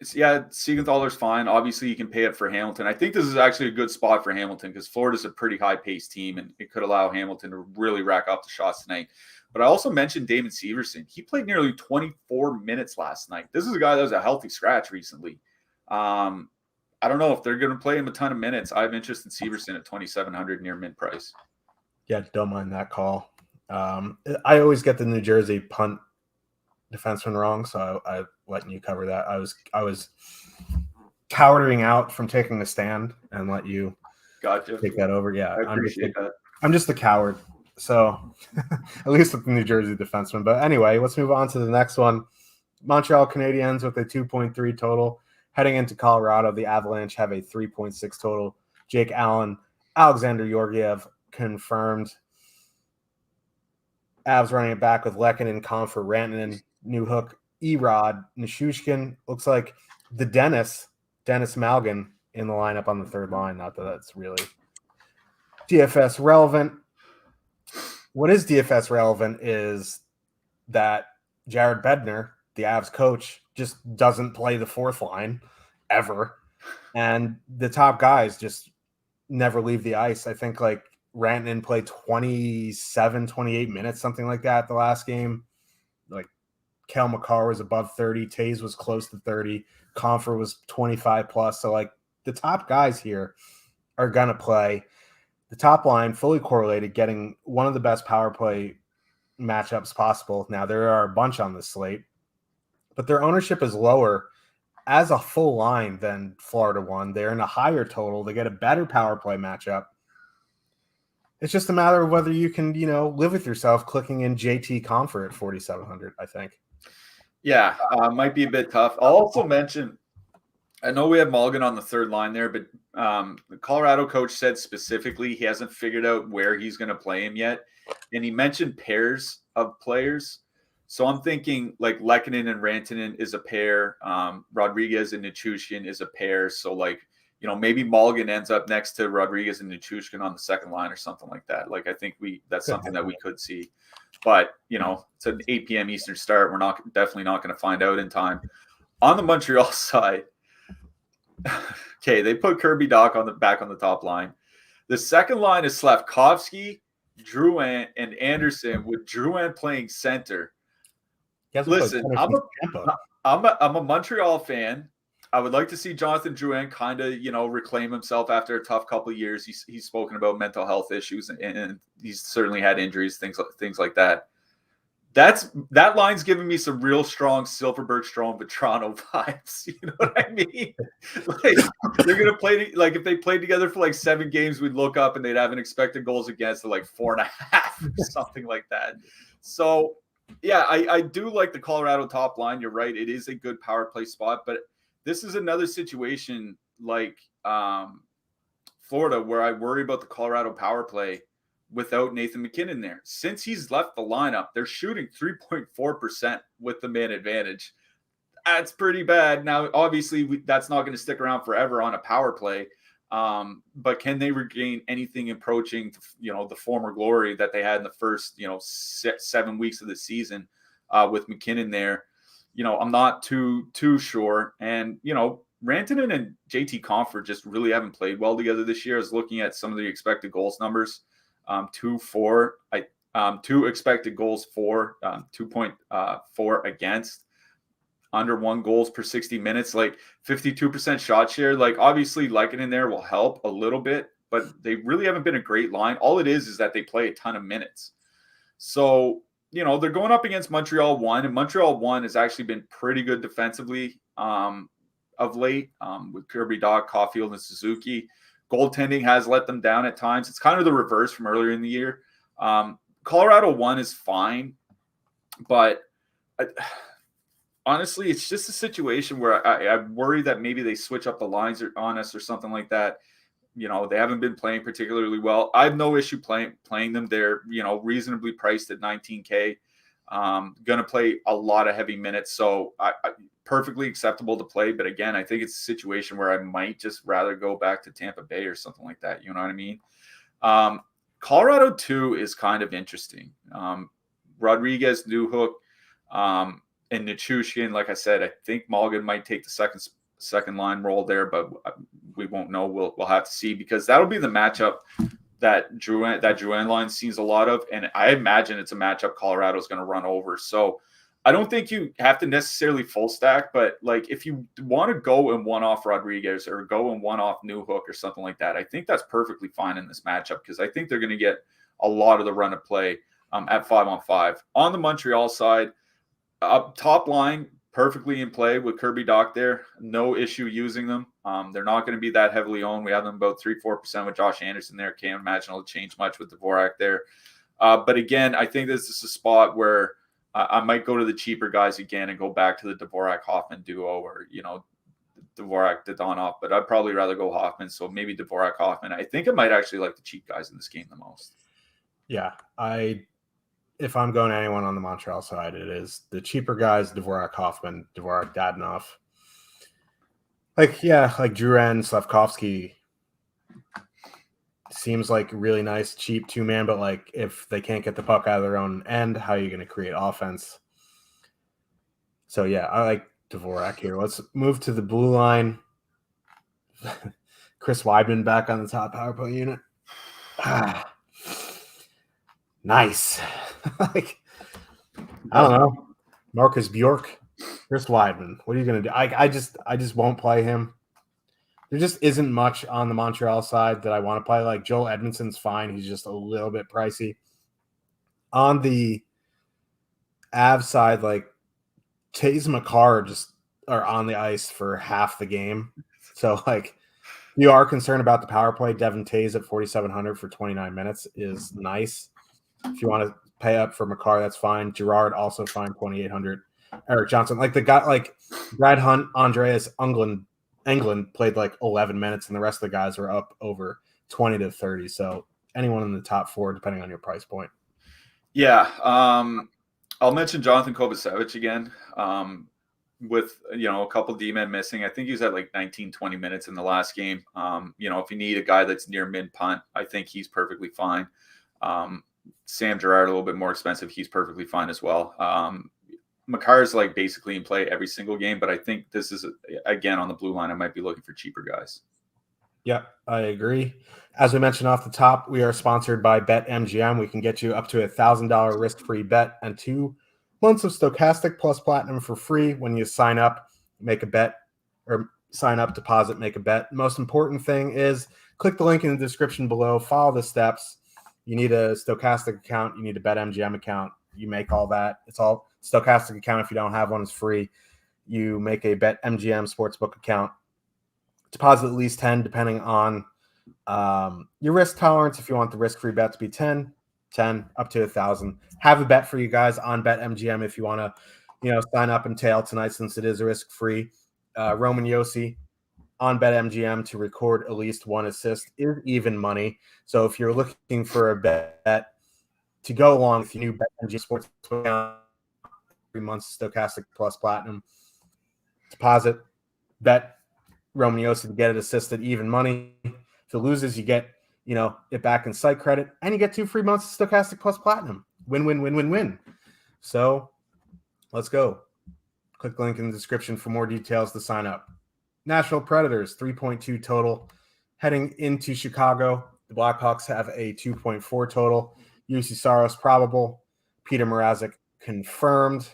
Siegenthaler's fine. Obviously, you can pay up for Hamilton. I think this is actually a good spot for Hamilton because Florida's a pretty high-paced team, and it could allow Hamilton to really rack up the shots tonight. But I also mentioned Damon Severson. He played nearly 24 minutes last night. This is a guy that was a healthy scratch recently. I don't know if they're going to play him a ton of minutes. I have interest in Severson at 2,700 near mid price. Yeah, don't mind that call. I always get the New Jersey punt defenseman wrong, so I'm letting you cover that. I was cowering out from taking the stand and let you take that over. Yeah, I appreciate that. I'm just a coward. So at least with the New Jersey defenseman. But anyway, let's move on to the next one. Montreal Canadiens with a 2.3 total. Heading into Colorado, the Avalanche have a 3.6 total. Jake Allen, Alexander Georgiev confirmed. Avs running it back with Lehkonen, Comfer, Rantanen, Newhook, Erod, Nishushkin. Looks like the Dennis Malgin in the lineup on the third line. Not that that's really DFS relevant. What is DFS relevant is that Jared Bednar, the Avs coach, just doesn't play the fourth line ever. And the top guys just never leave the ice. I think like Rantanen played 27, 28 minutes, something like that the last game. Like Kel McCarr was above 30. Taves was close to 30. Comfer was 25 plus. So like the top guys here are going to play. The top line fully correlated, getting one of the best power play matchups possible. Now there are a bunch on this slate, but their ownership is lower as a full line than Florida won. They're in a higher total. They get a better power play matchup. It's just a matter of whether you can, live with yourself clicking in JT Comfort at 4,700, I think. Yeah, might be a bit tough. I'll also mention, I know we have Mulligan on the third line there, but the Colorado coach said specifically he hasn't figured out where he's going to play him yet. And he mentioned pairs of players. So I'm thinking like Lehkonen and Rantanen is a pair. Rodriguez and Nichushkin is a pair. So like, maybe Mulligan ends up next to Rodriguez and Nichushkin on the second line or something like that. Like, I think that's something that we could see. But, it's an 8 p.m. Eastern start. We're definitely not going to find out in time. On the Montreal side, okay, they put Kirby Dach back on the top line. The second line is Slavkovsky, Drouin, and Anderson, with Drouin playing center. Listen, I'm a Montreal fan. I would like to see Jonathan Drouin kind of, reclaim himself after a tough couple of years. He's spoken about mental health issues, and he's certainly had injuries, things like that. That line's giving me some real strong Silverberg, Strome, Vetrano vibes. You know what I mean? Like they're gonna play like if they played together for like 7 games, we'd look up and they'd have an expected goals against of like 4.5 or something like that. So yeah, I do like the Colorado top line. You're right; it is a good power play spot, but this is another situation like Florida where I worry about the Colorado power play without Nathan MacKinnon there. Since he's left the lineup, they're shooting 3.4% with the man advantage. That's pretty bad. Now, obviously, that's not going to stick around forever on a power play. But can they regain anything approaching, the former glory that they had in the first, 7 weeks of the season with MacKinnon there? I'm not too sure. And, Rantanen and JT Compher just really haven't played well together this year. I was looking at some of the expected goals numbers. 2 expected goals for, 2.4 against, under 1 goals per 60 minutes, like 52% shot share. Like obviously Lehkonen there will help a little bit, but they really haven't been a great line. All it is that they play a ton of minutes. So, they're going up against Montreal 1, and Montreal 1 has actually been pretty good defensively of late with Kirby Dach, Caulfield, and Suzuki. Goaltending has let them down at times. It's kind of the reverse from earlier in the year. Colorado 1 is fine, but honestly, it's just a situation where I worry that maybe they switch up the lines on us or something like that. They haven't been playing particularly well. I have no issue playing them. They're, reasonably priced at $19K. Going to play a lot of heavy minutes. So I perfectly acceptable to play. But again, I think it's a situation where I might just rather go back to Tampa Bay or something like that. You know what I mean? Colorado 2 is kind of interesting. Rodriguez, Newhook, and Nichushkin, like I said, I think Mulligan might take the second line role there, but we won't know. We'll have to see, because that'll be the matchup that Drouin line sees a lot of, and I imagine it's a matchup Colorado's going to run over. So I don't think you have to necessarily full stack, but like if you want to go and one off Rodriguez or go and one off Newhook or something like that, I think that's perfectly fine in this matchup, because I think they're going to get a lot of the run of play at 5-on-5. On the Montreal side, up top line, perfectly in play with Kirby Dach there. No issue using them. They're not going to be that heavily owned. We have them about 3-4% with Josh Anderson there. Can't imagine it'll change much with Dvorak there. But again, I think this is a spot where I might go to the cheaper guys again and go back to the Dvorak-Hoffman duo, or, Dvorak-Dadonov, but I'd probably rather go Hoffman. So maybe Dvorak-Hoffman. I think I might actually like the cheap guys in this game the most. Yeah, if I'm going to anyone on the Montreal side, it is the cheaper guys, Dvorak-Hoffman, Dvorak-Dadonov. Like Drouin, Slafkovsky seems like really nice, cheap two-man, but like if they can't get the puck out of their own end, how are you going to create offense? So yeah, I like Dvorak here. Let's move to the blue line. Chris Weidman back on the top power play unit. Nice. Like, I don't know. Marcus Bjork, Chris Weidman. What are you going to do? I just won't play him. There just isn't much on the Montreal side that I want to play. Like Joel Edmondson's fine. He's just a little bit pricey. On the Avs side, like Taze and Makar just are on the ice for half the game. So like you are concerned about the power play. Devin Taze at 4,700 for 29 minutes is nice. If you want to pay up for Makar, that's fine. Gerard also fine, 2,800. Eric Johnson, like the guy, like Brad Hunt, Andreas Englund played like 11 minutes, and the rest of the guys were up over 20 to 30. So anyone in the top four, depending on your price point. Yeah, I'll mention Jonathan Kovacevic again. With a couple D-men missing, I think he's at like 19-20 minutes in the last game. If you need a guy that's near mid punt, I think he's perfectly fine. Sam Girard, a little bit more expensive, he's perfectly fine as well. Makar is like basically in play every single game, but I think this is again on the blue line. I might be looking for cheaper guys. Yep, I agree. As we mentioned off the top, we are sponsored by BetMGM. We can get you up to $1,000 risk-free bet and 2 months of Stokastic plus Platinum for free when you sign up, make a bet, or sign up, deposit, make a bet. Most important thing is click the link in the description below, follow the steps. You need a Stokastic account. You need a BetMGM account. You make all that. It's all Stokastic account. If you don't have one, it's free. You make a BetMGM sportsbook account. Deposit at least 10, depending on your risk tolerance. If you want the risk-free bet to be 10, up to 1,000. Have a bet for you guys on BetMGM if you want to, sign up and tail tonight, since it is a risk-free. Roman Josi on BetMGM to record at least 1 assist is even money. So if you're looking for a bet to go along with your new BetMGM sports account, 3 months Stokastic plus Platinum, deposit, bet Roman Josi to get it assisted, even money. If it loses, you get it back in site credit, and you get 2 free months of Stokastic plus Platinum. Win. So let's go. Click the link in the description for more details to sign up. Nashville Predators, 3.2 total. Heading into Chicago, the Blackhawks have a 2.4 total. UC Saros probable. Peter Mrazek confirmed.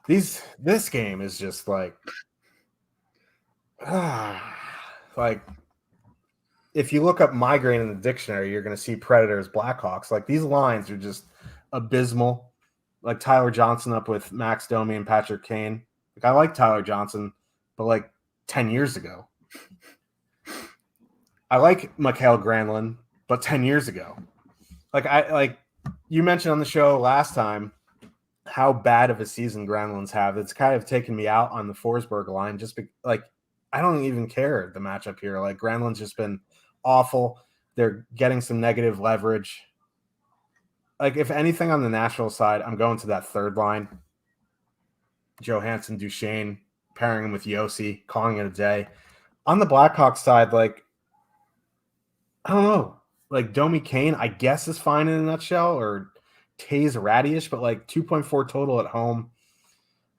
This game is just like if you look up migraine in the dictionary, you're going to see Predators, Blackhawks. Like these lines are just abysmal. Like Tyler Johnson up with Max Domi and Patrick Kane. Like I like Tyler Johnson, but like 10 years ago. I like Mikael Granlund, but 10 years ago. Like you mentioned on the show last time how bad of a season Granlund's have. It's kind of taken me out on the Forsberg line. I don't even care the matchup here. Like Granlund's just been awful. They're getting some negative leverage. Like if anything on the Nashville side, I'm going to that third line. Johansson, Duchesne, pairing him with Josi, calling it a day. On the Blackhawks side, like, I don't know. Like Domi Kane, I guess, is fine in a nutshell, or Tays Radish, but like 2.4 total at home.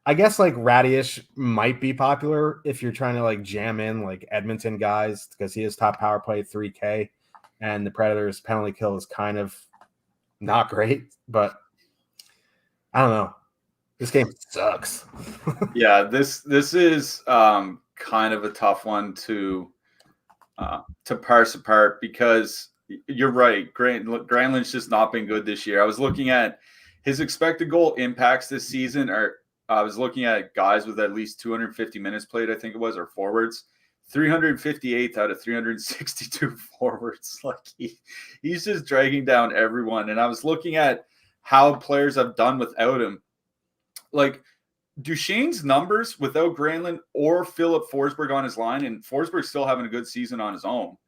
I guess like Radish might be popular if you're trying to like jam in like Edmonton guys because he is top power play 3K and the Predators penalty kill is kind of not great, but I don't know. This game sucks. Yeah, this is kind of a tough one to parse apart because you're right. Granlund's just not been good this year. I was looking at his expected goal impacts this season. I was looking at guys with at least 250 minutes played, I think it was, or forwards. 358th out of 362 forwards. Like he's just dragging down everyone. And I was looking at how players have done without him. Like Duchesne's numbers without Granlund or Philip Forsberg on his line, and Forsberg's still having a good season on his own.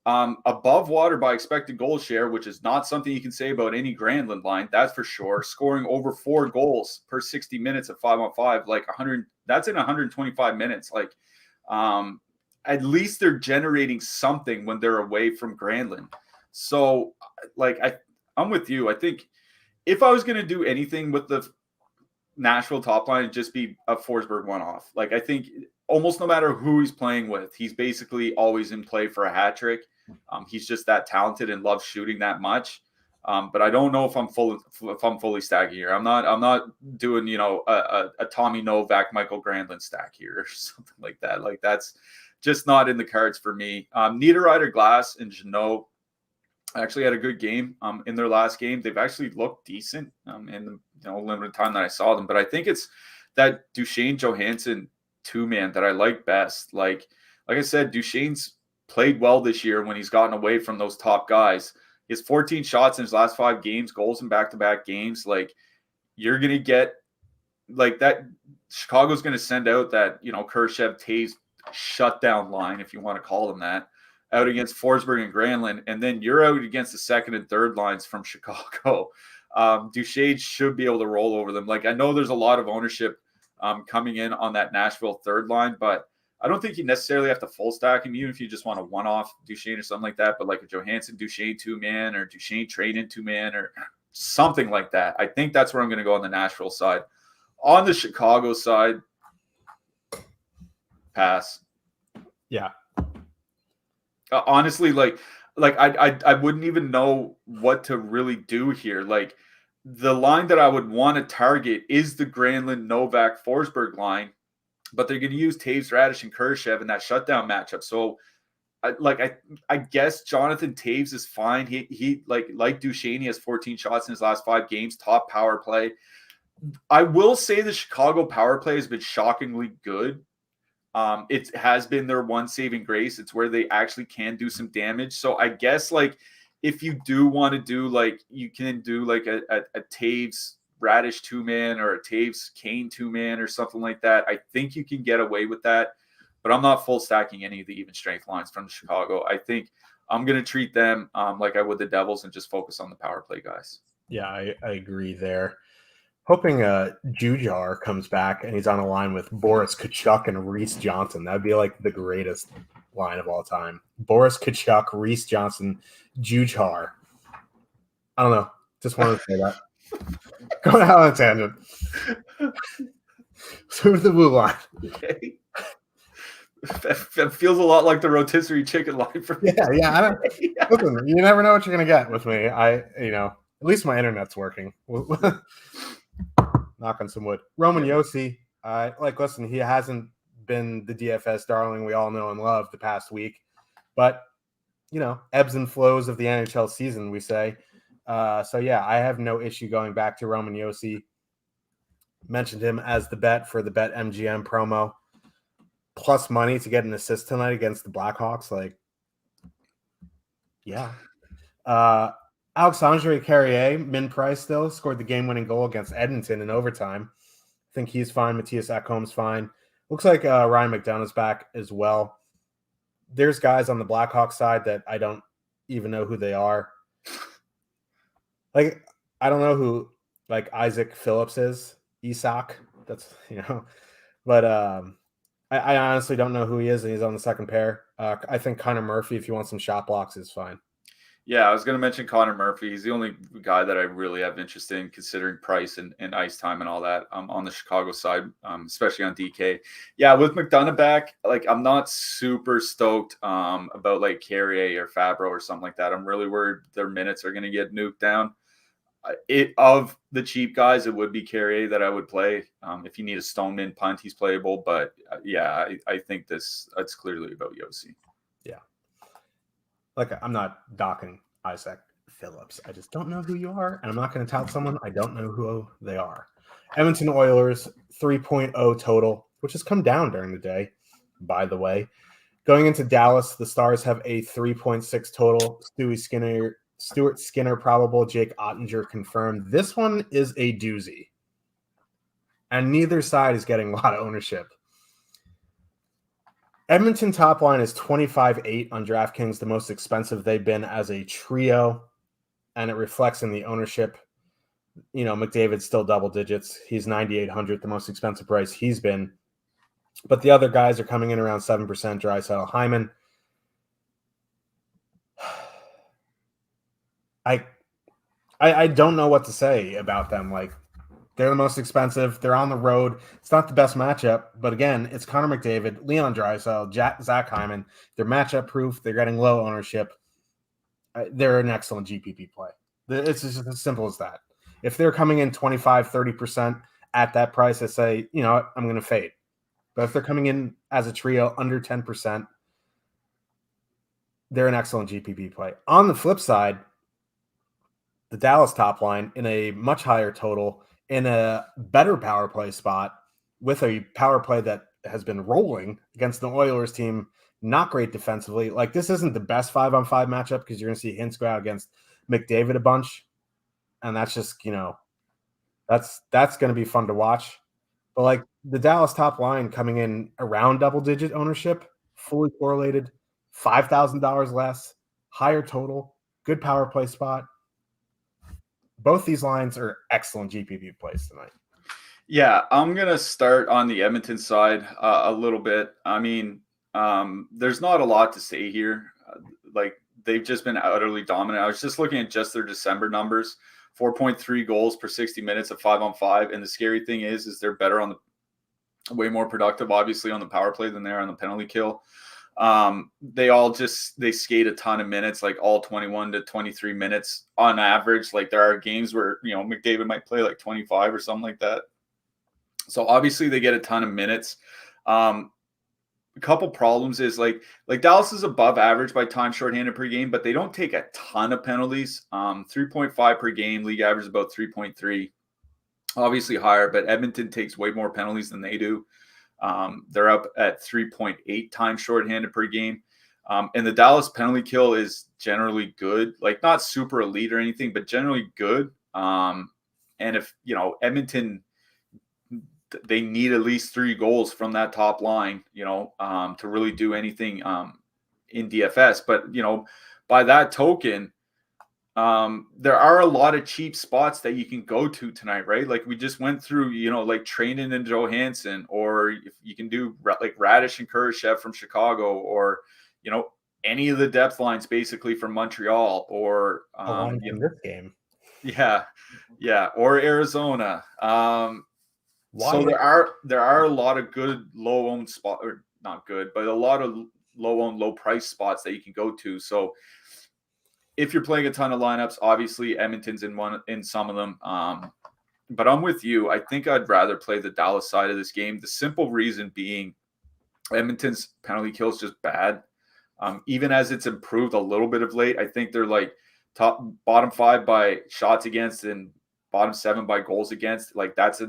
Above water by expected goal share, which is not something you can say about any Granlund line, that's for sure. Scoring over 4 goals per 60 minutes at 5-on-5, like 100, that's in 125 minutes. Like, at least they're generating something when they're away from Granlund. So, like, I'm with you. I think if I was going to do anything with the Nashville top line, it'd just be a Forsberg one-off. Like, I think almost no matter who he's playing with, he's basically always in play for a hat trick. He's just that talented and loves shooting that much. But I don't know if I'm fully stacking here. I'm not doing a Tommy Novak, Michael Granlund stack here or something like that. Like that's just not in the cards for me. Niederreiter, Glass, and Jeannot actually had a good game in their last game. They've actually looked decent in the limited time that I saw them. But I think it's that Duchesne Johansson two-man that I like best. Like I said, Duchesne's played well this year when he's gotten away from those top guys. He has 14 shots in his last 5 games, goals in back-to-back games. Like you're going to get like that. Chicago's going to send out that, Kurashev Taves shutdown line, if you want to call them that, out against Forsberg and Granlund. And then you're out against the second and third lines from Chicago. Duchesne should be able to roll over them. Like I know there's a lot of ownership coming in on that Nashville third line, but I don't think you necessarily have to full stack him, even if you just want a one-off Duchesne or something like that. But like a Johansson Duchesne two-man or Duchesne trade-in two-man or something like that. I think that's where I'm going to go on the Nashville side. On the Chicago side, pass. Yeah. Honestly, like I wouldn't even know what to really do here. Like the line that I would want to target is the Granlund, Novak, Forsberg line, but they're going to use Taves, Radish, and Kurashev in that shutdown matchup. So, I guess Jonathan Taves is fine. He like Duchesne, he has 14 shots in his last 5 games, top power play. I will say the Chicago power play has been shockingly good. It has been their one saving grace. It's where they actually can do some damage. So I guess like if you do want to do like you can do like a Taves Radish two-man or a Taves Kane two-man or something like that. I think you can get away with that, but I'm not full stacking any of the even strength lines from Chicago. I think I'm going to treat them like I would the Devils and just focus on the power play guys. Yeah, I agree there. Hoping Jujar comes back and he's on a line with Boris Tkachuk and Reese Johnson. That'd be like the greatest line of all time. Boris Tkachuk, Reese Johnson, Jujar. I don't know. Just wanted to say that. Going out on a tangent. So to the blue line. Okay. That feels a lot like the rotisserie chicken line for me. Yeah. I don't. Listen, you never know what you're gonna get with me. At least my internet's working. Knock on some wood. Roman Josi, listen, he hasn't been the DFS darling we all know and love the past week, but ebbs and flows of the NHL season, we say. So yeah, I have no issue going back to Roman Josi. Mentioned him as the bet for the Bet MGM promo. Plus money to get an assist tonight against the Blackhawks. Like, yeah. Alexandre Carrier, min price still, scored the game-winning goal against Edmonton in overtime. I think he's fine. Matthias Ekholm's fine. Looks like Ryan McDonough's back as well. There's guys on the Blackhawks side that I don't even know who they are. Like, I don't know who, like, Isaac Phillips is. Isak. That's, But I honestly don't know who he is, and he's on the second pair. I think Connor Murphy, if you want some shot blocks, is fine. Yeah, I was going to mention Connor Murphy. He's the only guy that I really have interest in, considering price and ice time and all that on the Chicago side, especially on DK. Yeah, with McDonough back, like I'm not super stoked about like Carrier or Fabro or something like that. I'm really worried their minutes are going to get nuked down. Of the cheap guys, it would be Carrier that I would play. If you need a Stoneman punt, he's playable. But I think it's clearly about Yossi. Yeah. Like, I'm not docking Isaac Phillips. I just don't know who you are, and I'm not going to tout someone I don't know who they are. Edmonton Oilers 3.0 total, which has come down during the day, by the way. Going into Dallas, the Stars have a 3.6 total. Stuart Skinner probable, Jake Ottinger confirmed. This one is a doozy, and neither side is getting a lot of ownership. Edmonton top line is 25-8 on DraftKings, the most expensive they've been as a trio, and it reflects in the ownership. You know, McDavid's still double digits. He's 9,800, the most expensive price he's been. But the other guys are coming in around 7%. Draisaitl, Hyman. I don't know what to say about them. Like, they're the most expensive. They're on the road. It's not the best matchup, but again, it's Connor McDavid, Leon Draisaitl, Zach Hyman. They're matchup proof. They're getting low ownership. They're an excellent GPP play. It's just as simple as that. If they're coming in 25, 30% at that price, I say, you know what, I'm going to fade. But if they're coming in as a trio under 10%, they're an excellent GPP play. On the flip side, the Dallas top line in a much higher total, in a better power play spot, with a power play that has been rolling against the Oilers team, not great defensively. Like, this isn't the best 5-on-5 matchup because you're going to see Hintz go out against McDavid a bunch. And that's just, you know, that's going to be fun to watch. But like, the Dallas top line coming in around double-digit ownership, fully correlated, $5,000 less, higher total, good power play spot. Both these lines are excellent GPP plays tonight. Yeah, I'm going to start on the Edmonton side a little bit. I mean, there's not a lot to say here. Like, they've just been utterly dominant. I was just looking at just their December numbers, 4.3 goals per 60 minutes of 5-on-5. And the scary thing is they're better on the way more productive, obviously, on the power play than they are on the penalty kill. They skate a ton of minutes, like all 21 to 23 minutes on average. Like, there are games where, you know, McDavid might play like 25 or something like that. So obviously they get a ton of minutes. A couple problems is like Dallas is above average by time shorthanded per game, but they don't take a ton of penalties. 3.5 per game. League average is about 3.3. Obviously higher, but Edmonton takes way more penalties than they do. They're up at 3.8 times shorthanded per game. And the Dallas penalty kill is generally good, like not super elite or anything, but generally good. And if, you know, Edmonton, they need at least 3 goals from that top line, you know, to really do anything in DFS. But, you know, by that token, there are a lot of cheap spots that you can go to tonight, right? Like, we just went through, you know, like Trainin and Johansson, or if you can do like Radish and Kurashev from Chicago, or, you know, any of the depth lines basically from Montreal, or in this game. Yeah, or Arizona. So there are a lot of good low owned spot, or not good, but a lot of low owned, low price spots that you can go to. So if you're playing a ton of lineups, obviously Edmonton's in some of them. But I'm with you. I think I'd rather play the Dallas side of this game. The simple reason being Edmonton's penalty kill is just bad. Even as it's improved a little bit of late, I think they're like bottom 5 by shots against and bottom 7 by goals against. Like, that's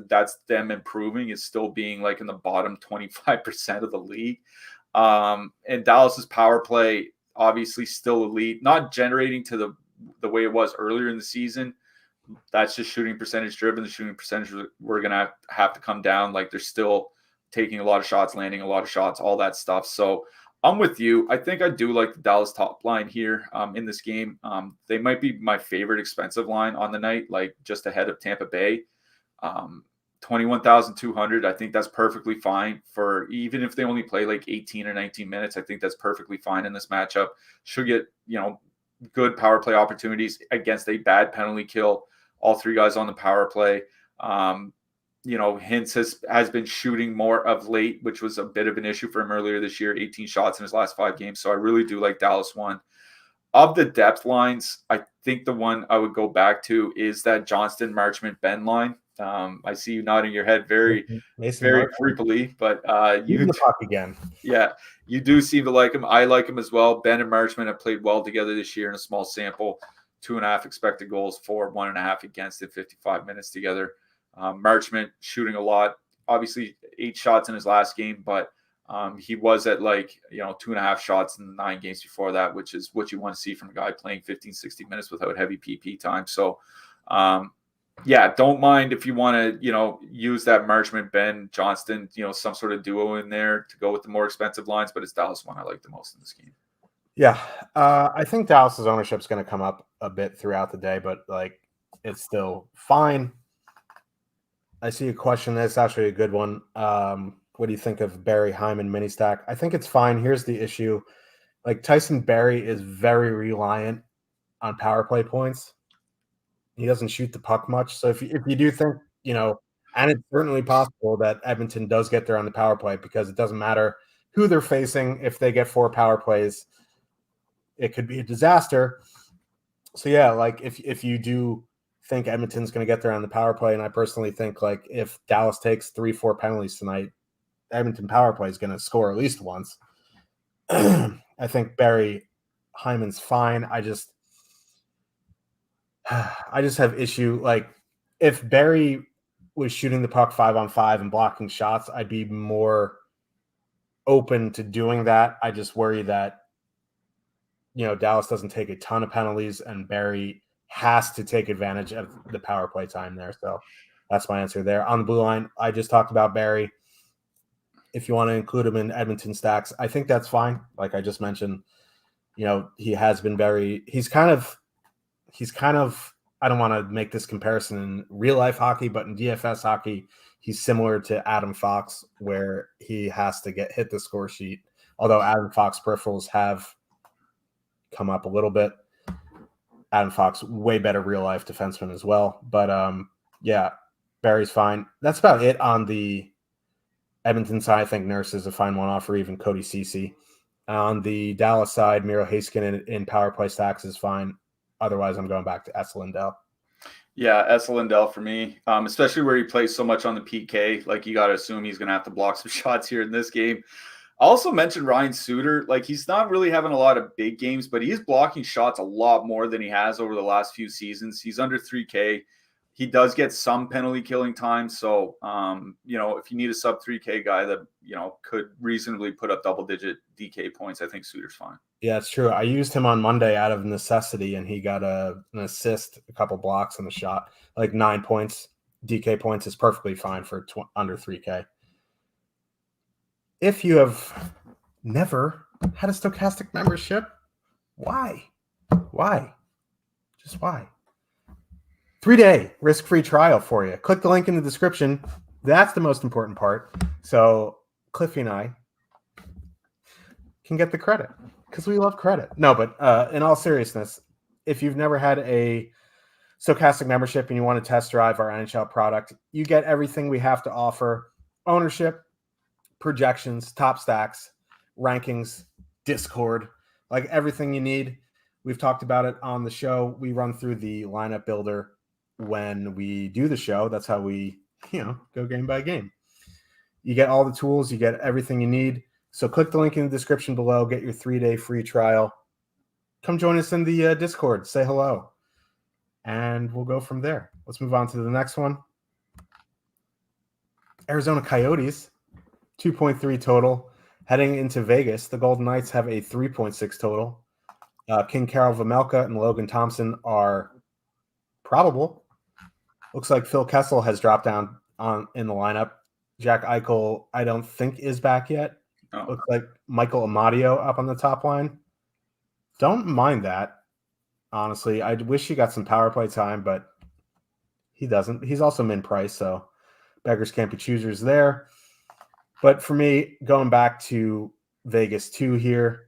them improving. It's still being like in the bottom 25% of the league. And Dallas's power play, obviously still elite, not generating to the way it was earlier in the season. That's just shooting percentage driven. The shooting percentage, we're going to have to come down. Like, they're still taking a lot of shots, landing a lot of shots, all that stuff. So I'm with you. I think I do like the Dallas top line here in this game. They might be my favorite expensive line on the night, like just ahead of Tampa Bay. 21,200. I think that's perfectly fine for, even if they only play like 18 or 19 minutes. I think that's perfectly fine in this matchup. Should get, you know, good power play opportunities against a bad penalty kill. All 3 guys on the power play. Hintz has been shooting more of late, which was a bit of an issue for him earlier this year, 18 shots in his last 5 games. So I really do like Dallas 1. Of the depth lines, I think the one I would go back to is that Johnston, Marchment, Ben line. I see you nodding your head very creepily, but you the puck again. Yeah, you do seem to like him. I like him as well. Ben and Marchment have played well together this year in a small sample. 2.5 expected goals for 1.5 against in 55 minutes together. Marchment shooting a lot. Obviously, 8 shots in his last game, but he was at 2.5 shots in the 9 games before that, which is what you want to see from a guy playing 15, 60 minutes without heavy PP time. So, don't mind if you want to, use that Marchment, Ben, Johnston, some sort of duo in there to go with the more expensive lines, but it's Dallas one I like the most in this game. Yeah. I think Dallas's ownership is going to come up a bit throughout the day, but it's still fine. I see a question that's actually a good one. What do you think of Barry Hyman mini stack? I think it's fine. Here's the issue. Tyson Barrie is very reliant on power play points. He doesn't shoot the puck much. So if you do think, and it's certainly possible that Edmonton does get there on the power play, because it doesn't matter who they're facing. If they get 4 power plays, it could be a disaster. So yeah, if you do think Edmonton's going to get there on the power play, and I personally think if Dallas takes 3-4 penalties tonight, Edmonton power play is going to score at least once. I think Barry Hyman's fine. I just have issue. If Barry was shooting the puck 5-on-5 and blocking shots, I'd be more open to doing that. I just worry that, Dallas doesn't take a ton of penalties and Barry has to take advantage of the power play time there. So that's my answer there. On the blue line, I just talked about Barry. If you want to include him in Edmonton stacks, I think that's fine. Like I just mentioned, he has been he's kind of, I don't want to make this comparison in real life hockey, but in DFS hockey, he's similar to Adam Fox, where he has to hit the score sheet. Although Adam Fox peripherals have come up a little bit. Adam Fox, way better real life defenseman as well. But Barry's fine. That's about it on the Edmonton side. I think Nurse is a fine one-off, or even Cody Ceci. On the Dallas side, Miro Heiskanen in power play stacks is fine. Otherwise, I'm going back to Esa Lindell. Yeah, Esa Lindell for me, especially where he plays so much on the PK. You got to assume he's going to have to block some shots here in this game. I also mentioned Ryan Suter. He's not really having a lot of big games, but he's blocking shots a lot more than he has over the last few seasons. He's under 3K. He does get some penalty killing time. So, if you need a sub 3K guy that, could reasonably put up double-digit DK points, I think Suter's fine. Yeah, it's true. I used him on Monday out of necessity, and he got an assist, a couple blocks, and a shot. 9 points. DK points is perfectly fine for under 3K. If you have never had a Stokastic membership, why? Just why? 3-day risk-free trial for you. Click the link in the description. That's the most important part. So Cliffy and I can get the credit because we love credit. No, but in all seriousness, if you've never had a Stokastic membership and you want to test drive our NHL product, you get everything we have to offer: ownership, projections, top stacks, rankings, Discord, everything you need. We've talked about it on the show. We run through the lineup builder when we do the show. That's how we, go game by game. You get all the tools, you get everything you need. So click the link in the description below, get your 3-day free trial. Come join us in the Discord, say hello, and we'll go from there. Let's move on to the next one. Arizona Coyotes, 2.3 total. Heading into Vegas, the Golden Knights have a 3.6 total. King Carol Vamelka and Logan Thompson are probable. Looks like Phil Kessel has dropped down in the lineup. Jack Eichel, I don't think, is back yet. Oh. Looks like Michael Amadio up on the top line. Don't mind that, honestly. I wish he got some power play time, but he doesn't. He's also min-price, so beggars can't be choosers there. But for me, going back to Vegas 2 here,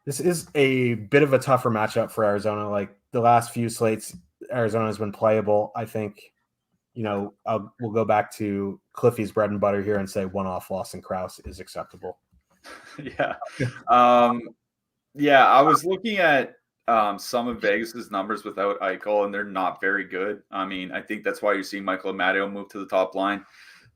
This is a bit of a tougher matchup for Arizona. Like the last few slates, Arizona has been playable. I think, we'll go back to Cliffy's bread and butter here and say one-off Lawson Krause is acceptable. Yeah. Yeah, I was looking at some of Vegas's numbers without Eichel, and they're not very good. I mean, I think that's why you're seeing Michael Mayo move to the top line.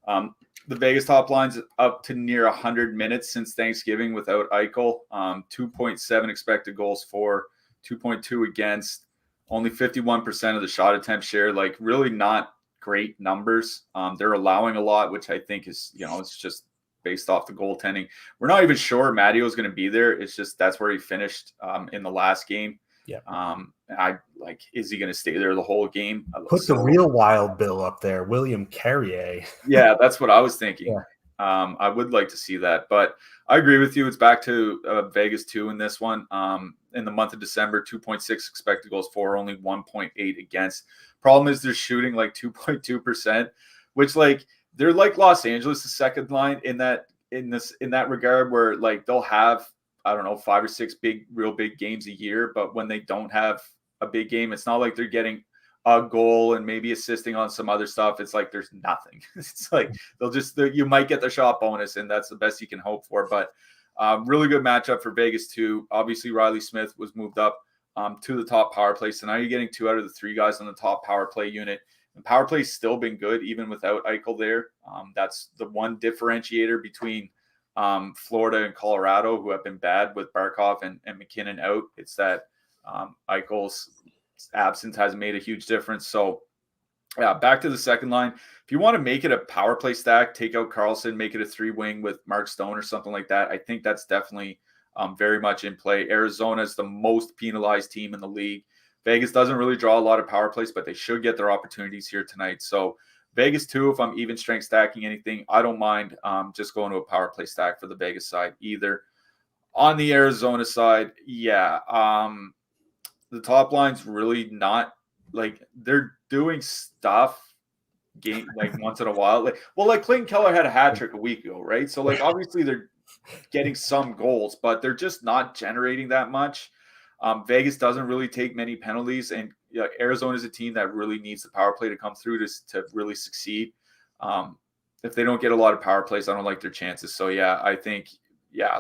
The Vegas top line's up to near 100 minutes since Thanksgiving without Eichel. 2.7 expected goals for, 2.2 against, only 51% of the shot attempt share. Like, really not great numbers. They're allowing a lot, which I think is, it's just based off the goaltending. We're not even sure Matteo is going to be there. It's just that's where he finished in the last game. Yeah. Is he going to stay there the whole game? Put the real wild bill up there, William Carrier. Yeah, that's what I was thinking. Yeah. I would like to see that, but I agree with you. It's back to Vegas 2 in this one. In the month of December, 2.6 expected goals for, only 1.8 against. Problem is they're shooting like 2.2%, which like they're like Los Angeles, the second line in that regard, where like they'll have, I don't know, 5 or 6 real big games a year, but when they don't have a big game, it's not like they're getting a goal and maybe assisting on some other stuff. It's like there's nothing. It's like you might get the shot bonus, and that's the best you can hope for. But really good matchup for Vegas too. Obviously, Riley Smith was moved up to the top power play, so now you're getting 2 out of the 3 guys on the top power play unit. And power play's still been good even without Eichel there. That's the one differentiator between Florida and Colorado, who have been bad with Barkov and McKinnon out. It's that Eichel's absence has made a huge difference. So, yeah, back to the second line. If you want to make it a power play stack, take out Carlson, make it a 3-wing with Mark Stone or something like that. I think that's definitely very much in play. Arizona is the most penalized team in the league. Vegas doesn't really draw a lot of power plays, but they should get their opportunities here tonight. So Vegas 2, if I'm even strength stacking anything, I don't mind just going to a power play stack for the Vegas side either. On the Arizona side, yeah, the top line's really not like they're doing stuff like once in a while. Like Clayton Keller had a hat trick a week ago, right? So like obviously they're getting some goals, but they're just not generating that much. Vegas doesn't really take many penalties, and Arizona is a team that really needs the power play to come through to really succeed. If they don't get a lot of power plays, I don't like their chances. So yeah, I think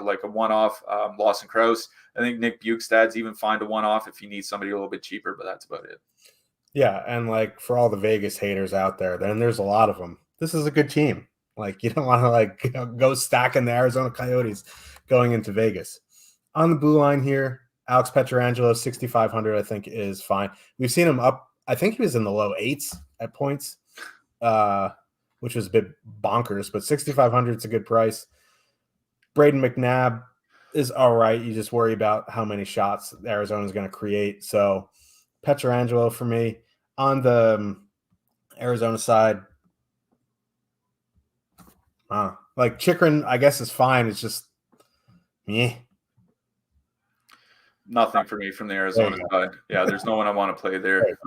like a one-off Lawson Krause. I think Nick Bukestad's even find a one-off if you need somebody a little bit cheaper, but that's about it. Yeah, and like for all the Vegas haters out there, then there's a lot of them. This is a good team. Like you don't want to like go stacking the Arizona Coyotes going into Vegas. On the blue line here, Alex Pietrangelo, 6,500, I think is fine. We've seen him up. I think he was in the low 8s at points, which was a bit bonkers, but 6,500 is a good price. Braden McNabb is all right. You just worry about how many shots Arizona is going to create. So Pietrangelo for me. On the Arizona side, like Chikrin, I guess is fine. It's just me. Nothing for me from the Arizona side. Yeah, there's no one I want to play there.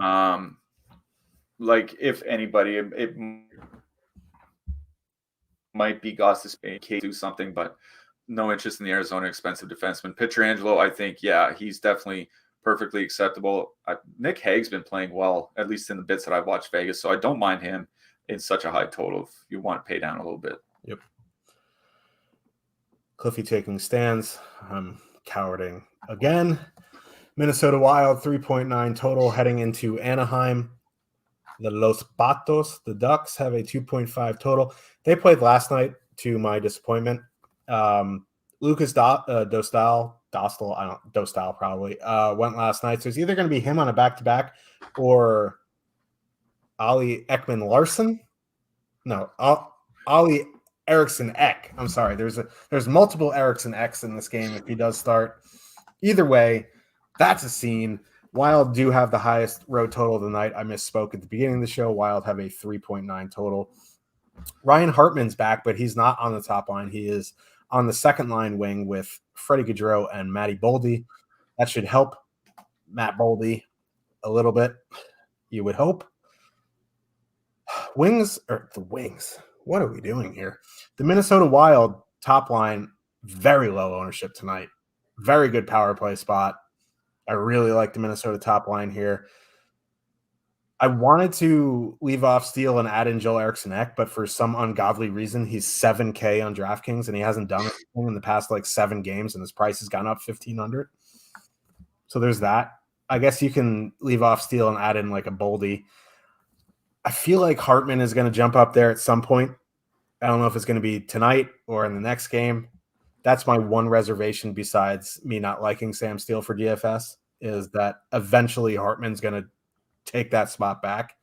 Like if anybody, it might be Gostisbehere do something, but no interest in the Arizona expensive defenseman. Pietrangelo, I think, yeah, he's definitely perfectly acceptable. Nick Hague's been playing well, at least in the bits that I've watched Vegas, so I don't mind him in such a high total if you want to pay down a little bit. Yep. Cliffy taking stands. I'm cowarding again. Minnesota Wild, 3.9 total heading into Anaheim. The Los Patos, the Ducks, have a 2.5 total. They played last night, to my disappointment. Lucas Dostal probably went last night. So it's either going to be him on a back-to-back or Ali Ekman-Larsson. No, Ali Eriksson Ek. I'm sorry. There's multiple Eriksson Eks in this game if he does start. Either way, that's a scene. Wild do have the highest road total of the night. I misspoke at the beginning of the show. Wild have a 3.9 total. Ryan Hartman's back, but he's not on the top line. He is on the second line wing with Freddie Gaudreau and Matty Boldy. That should help Matt Boldy a little bit, you would hope. Wings. What are we doing here? The Minnesota Wild top line, very low ownership tonight. Very good power play spot. I really like the Minnesota top line here. I wanted to leave off Steele and add in Joel Eriksson-Ek, but for some ungodly reason, he's 7K on DraftKings, and he hasn't done anything in the past 7 games, and his price has gone up 1,500. So there's that. I guess you can leave off Steele and add in a Boldy. I feel like Hartman is going to jump up there at some point. I don't know if it's going to be tonight or in the next game. That's my one reservation besides me not liking Sam Steele for DFS, is that eventually Hartman's going to take that spot back.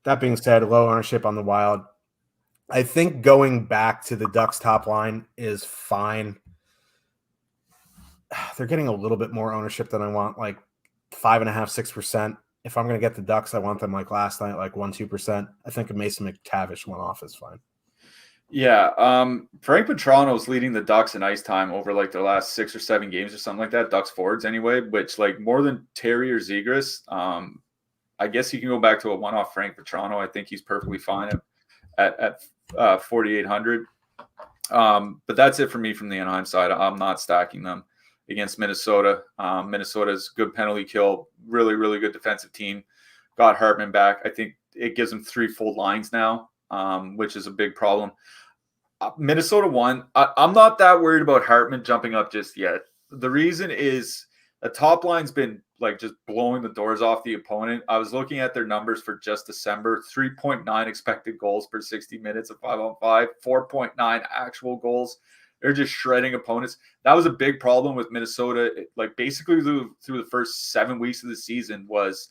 That being said, low ownership on the Wild. I think going back to the Ducks top line is fine. They're getting a little bit more ownership than I want, 5.5%, 6%. If I'm going to get the Ducks, I want them last night, 1-2%. I think a Mason McTavish one off is fine. Yeah, Frank Petrano is leading the Ducks in ice time over their last 6 or 7 games or something like that. Ducks forwards anyway, which more than Terry or Zegras. I guess you can go back to a one-off Frank Petrano. I think he's perfectly fine at 4,800. But that's it for me from the Anaheim side. I'm not stacking them against Minnesota. Minnesota's good penalty kill, really, really good defensive team. Got Hartman back. I think it gives them 3 full lines now, which is a big problem. Minnesota won. I'm not that worried about Hartman jumping up just yet. The reason is the top line's been just blowing the doors off the opponent. I was looking at their numbers for just December: 3.9 expected goals per 60 minutes of 5-on-5, 4.9 actual goals. They're just shredding opponents. That was a big problem with Minnesota. Basically through the first 7 weeks of the season was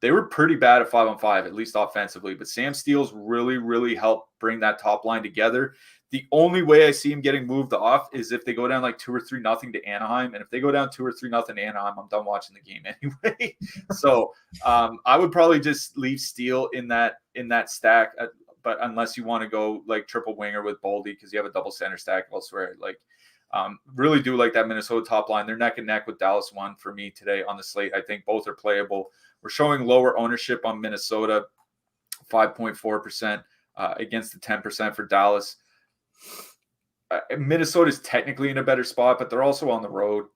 they were pretty bad at 5-on-5, at least offensively. But Sam Steele's really, really helped bring that top line together. The only way I see him getting moved off is if they go down 2 or 3-0 to Anaheim. And if they go down 2 or 3-0 to Anaheim, I'm done watching the game anyway. So I would probably just leave Steele in that stack. But unless you want to go triple winger with Boldy because you have a double center stack elsewhere, really do like that Minnesota top line. They're neck and neck with Dallas 1 for me today on the slate. I think both are playable. We're showing lower ownership on Minnesota, 5.4% against the 10% for Dallas. Minnesota is technically in a better spot, but they're also on the road,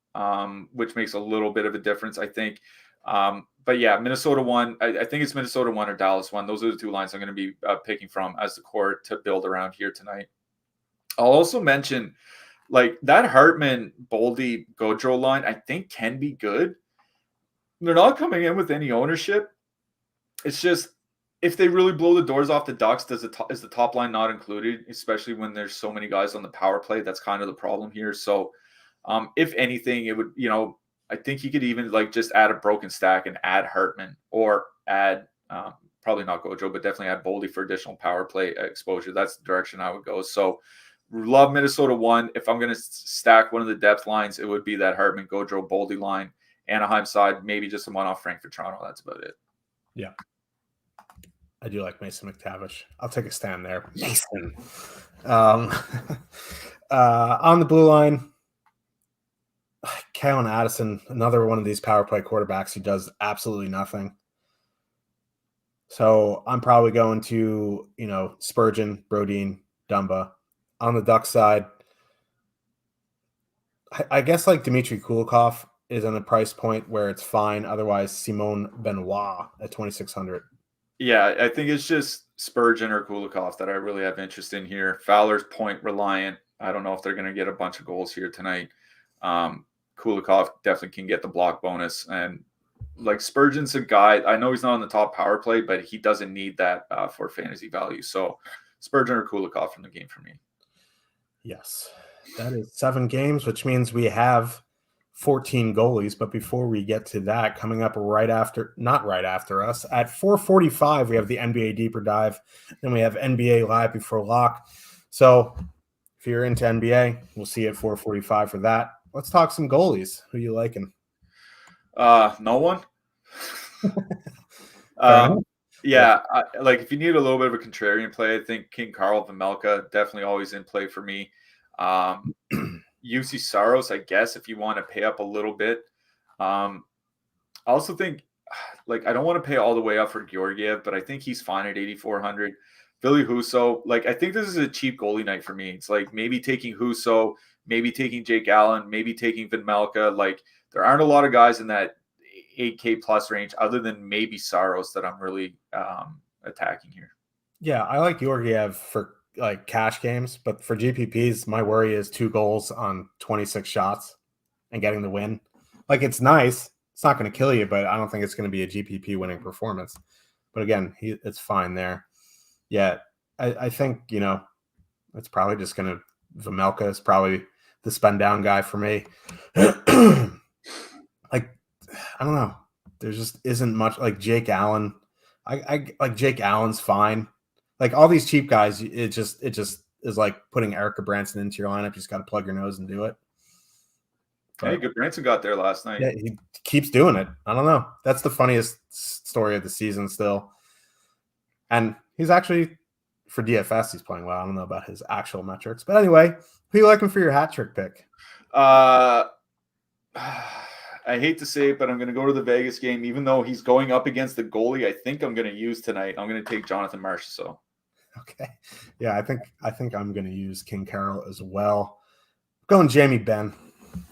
which makes a little bit of a difference, I think. But yeah, Minnesota 1. I think it's Minnesota 1 or Dallas 1. Those are the 2 lines I'm going to be picking from as the core to build around here tonight. I'll also mention that Hartman, Boldy, Gaudreau line, I think can be good. They're not coming in with any ownership. It's just if they really blow the doors off the Ducks, is the top line not included, especially when there's so many guys on the power play? That's kind of the problem here. So if anything, it would, I think you could even just add a broken stack and add Hartman or add probably not Gaudreau, but definitely add Boldy for additional power play exposure. That's the direction I would go. So love Minnesota 1. If I'm going to stack one of the depth lines, it would be that Hartman, Gaudreau, Boldy line. Anaheim side, maybe just a one-off Frank Petrano. That's about it. Yeah. I do like Mason McTavish. I'll take a stand there. Mason. On the blue line, Kalen Addison, another one of these power play quarterbacks who does absolutely nothing. So I'm probably going to, Spurgeon, Brodin, Dumba. On the Ducks side, I guess Dmitry Kulikov is on a price point where it's fine. Otherwise, Simone Benoit at 2,600. Yeah, I think it's just Spurgeon or Kulikov that I really have interest in here. Fowler's point reliant. I don't know if they're going to get a bunch of goals here tonight. Kulikov definitely can get the block bonus. And Spurgeon's a guy, I know he's not on the top power play, but he doesn't need that for fantasy value. So Spurgeon or Kulikov from the game for me. Yes, that is 7 games, which means we have 14 goalies. But before we get to that, coming up not right after us, at 4:45, we have the NBA Deeper Dive. Then we have NBA Live Before Lock. So if you're into NBA, we'll see you at 4:45 for that. Let's talk some goalies. Who you liking? No one. Yeah, if you need a little bit of a contrarian play, I think King Carl Vejmelka definitely always in play for me. UC Saros, I guess, if you want to pay up a little bit. I also think, I don't want to pay all the way up for Georgiev, but I think he's fine at 8,400. Billy Husso, I think this is a cheap goalie night for me. It's maybe taking Husso, maybe taking Jake Allen, maybe taking Vejmelka. Like, there aren't a lot of guys in that 8K plus range other than maybe Saros that I'm really attacking here. Yeah, I like Georgiev for like cash games, but for GPPs, my worry is 2 goals on 26 shots and getting the win. Like, it's nice. It's not going to kill you, but I don't think it's going to be a GPP winning performance. But again, it's fine there. Yeah, I think, it's probably just going to – Vejmelka is probably the spend down guy for me. Like, I don't know. There just isn't much. Like Jake Allen. I like Jake Allen's fine. Like, all these cheap guys, it just is like putting Erica Branson into your lineup. You just got to plug your nose and do it. But, hey, good. Branson got there last night. Yeah, he keeps doing it. I don't know. That's the funniest story of the season still. And he's actually, for DFS, he's playing well. I don't know about his actual metrics. But anyway, who you liking for your hat trick pick? I hate to say it, but I'm going to go to the Vegas game. Even though he's going up against the goalie I think I'm going to use tonight, I'm going to take Jonathan Marchessault. Okay. Yeah, I think I'm going to use King Carroll as well. Going Jamie Benn.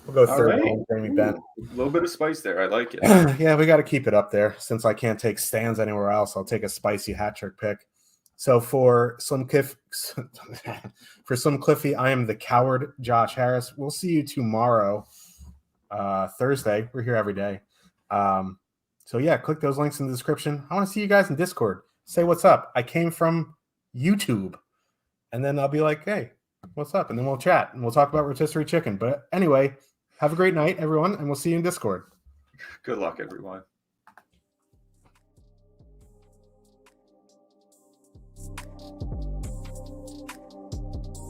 We'll go third on Jamie Benn. A little bit of spice there. I like it. Yeah, we got to keep it up there. Since I can't take stands anywhere else, I'll take a spicy hat trick pick. So for Slim Cliffy, I am the coward, Josh Harris. We'll see you tomorrow, Thursday. We're here every day. So yeah, click those links in the description. I want to see you guys in Discord. Say what's up. I came from YouTube. And then I'll be like, hey, what's up? And then we'll chat and we'll talk about rotisserie chicken. But anyway, have a great night, everyone, and we'll see you in Discord. Good luck, everyone.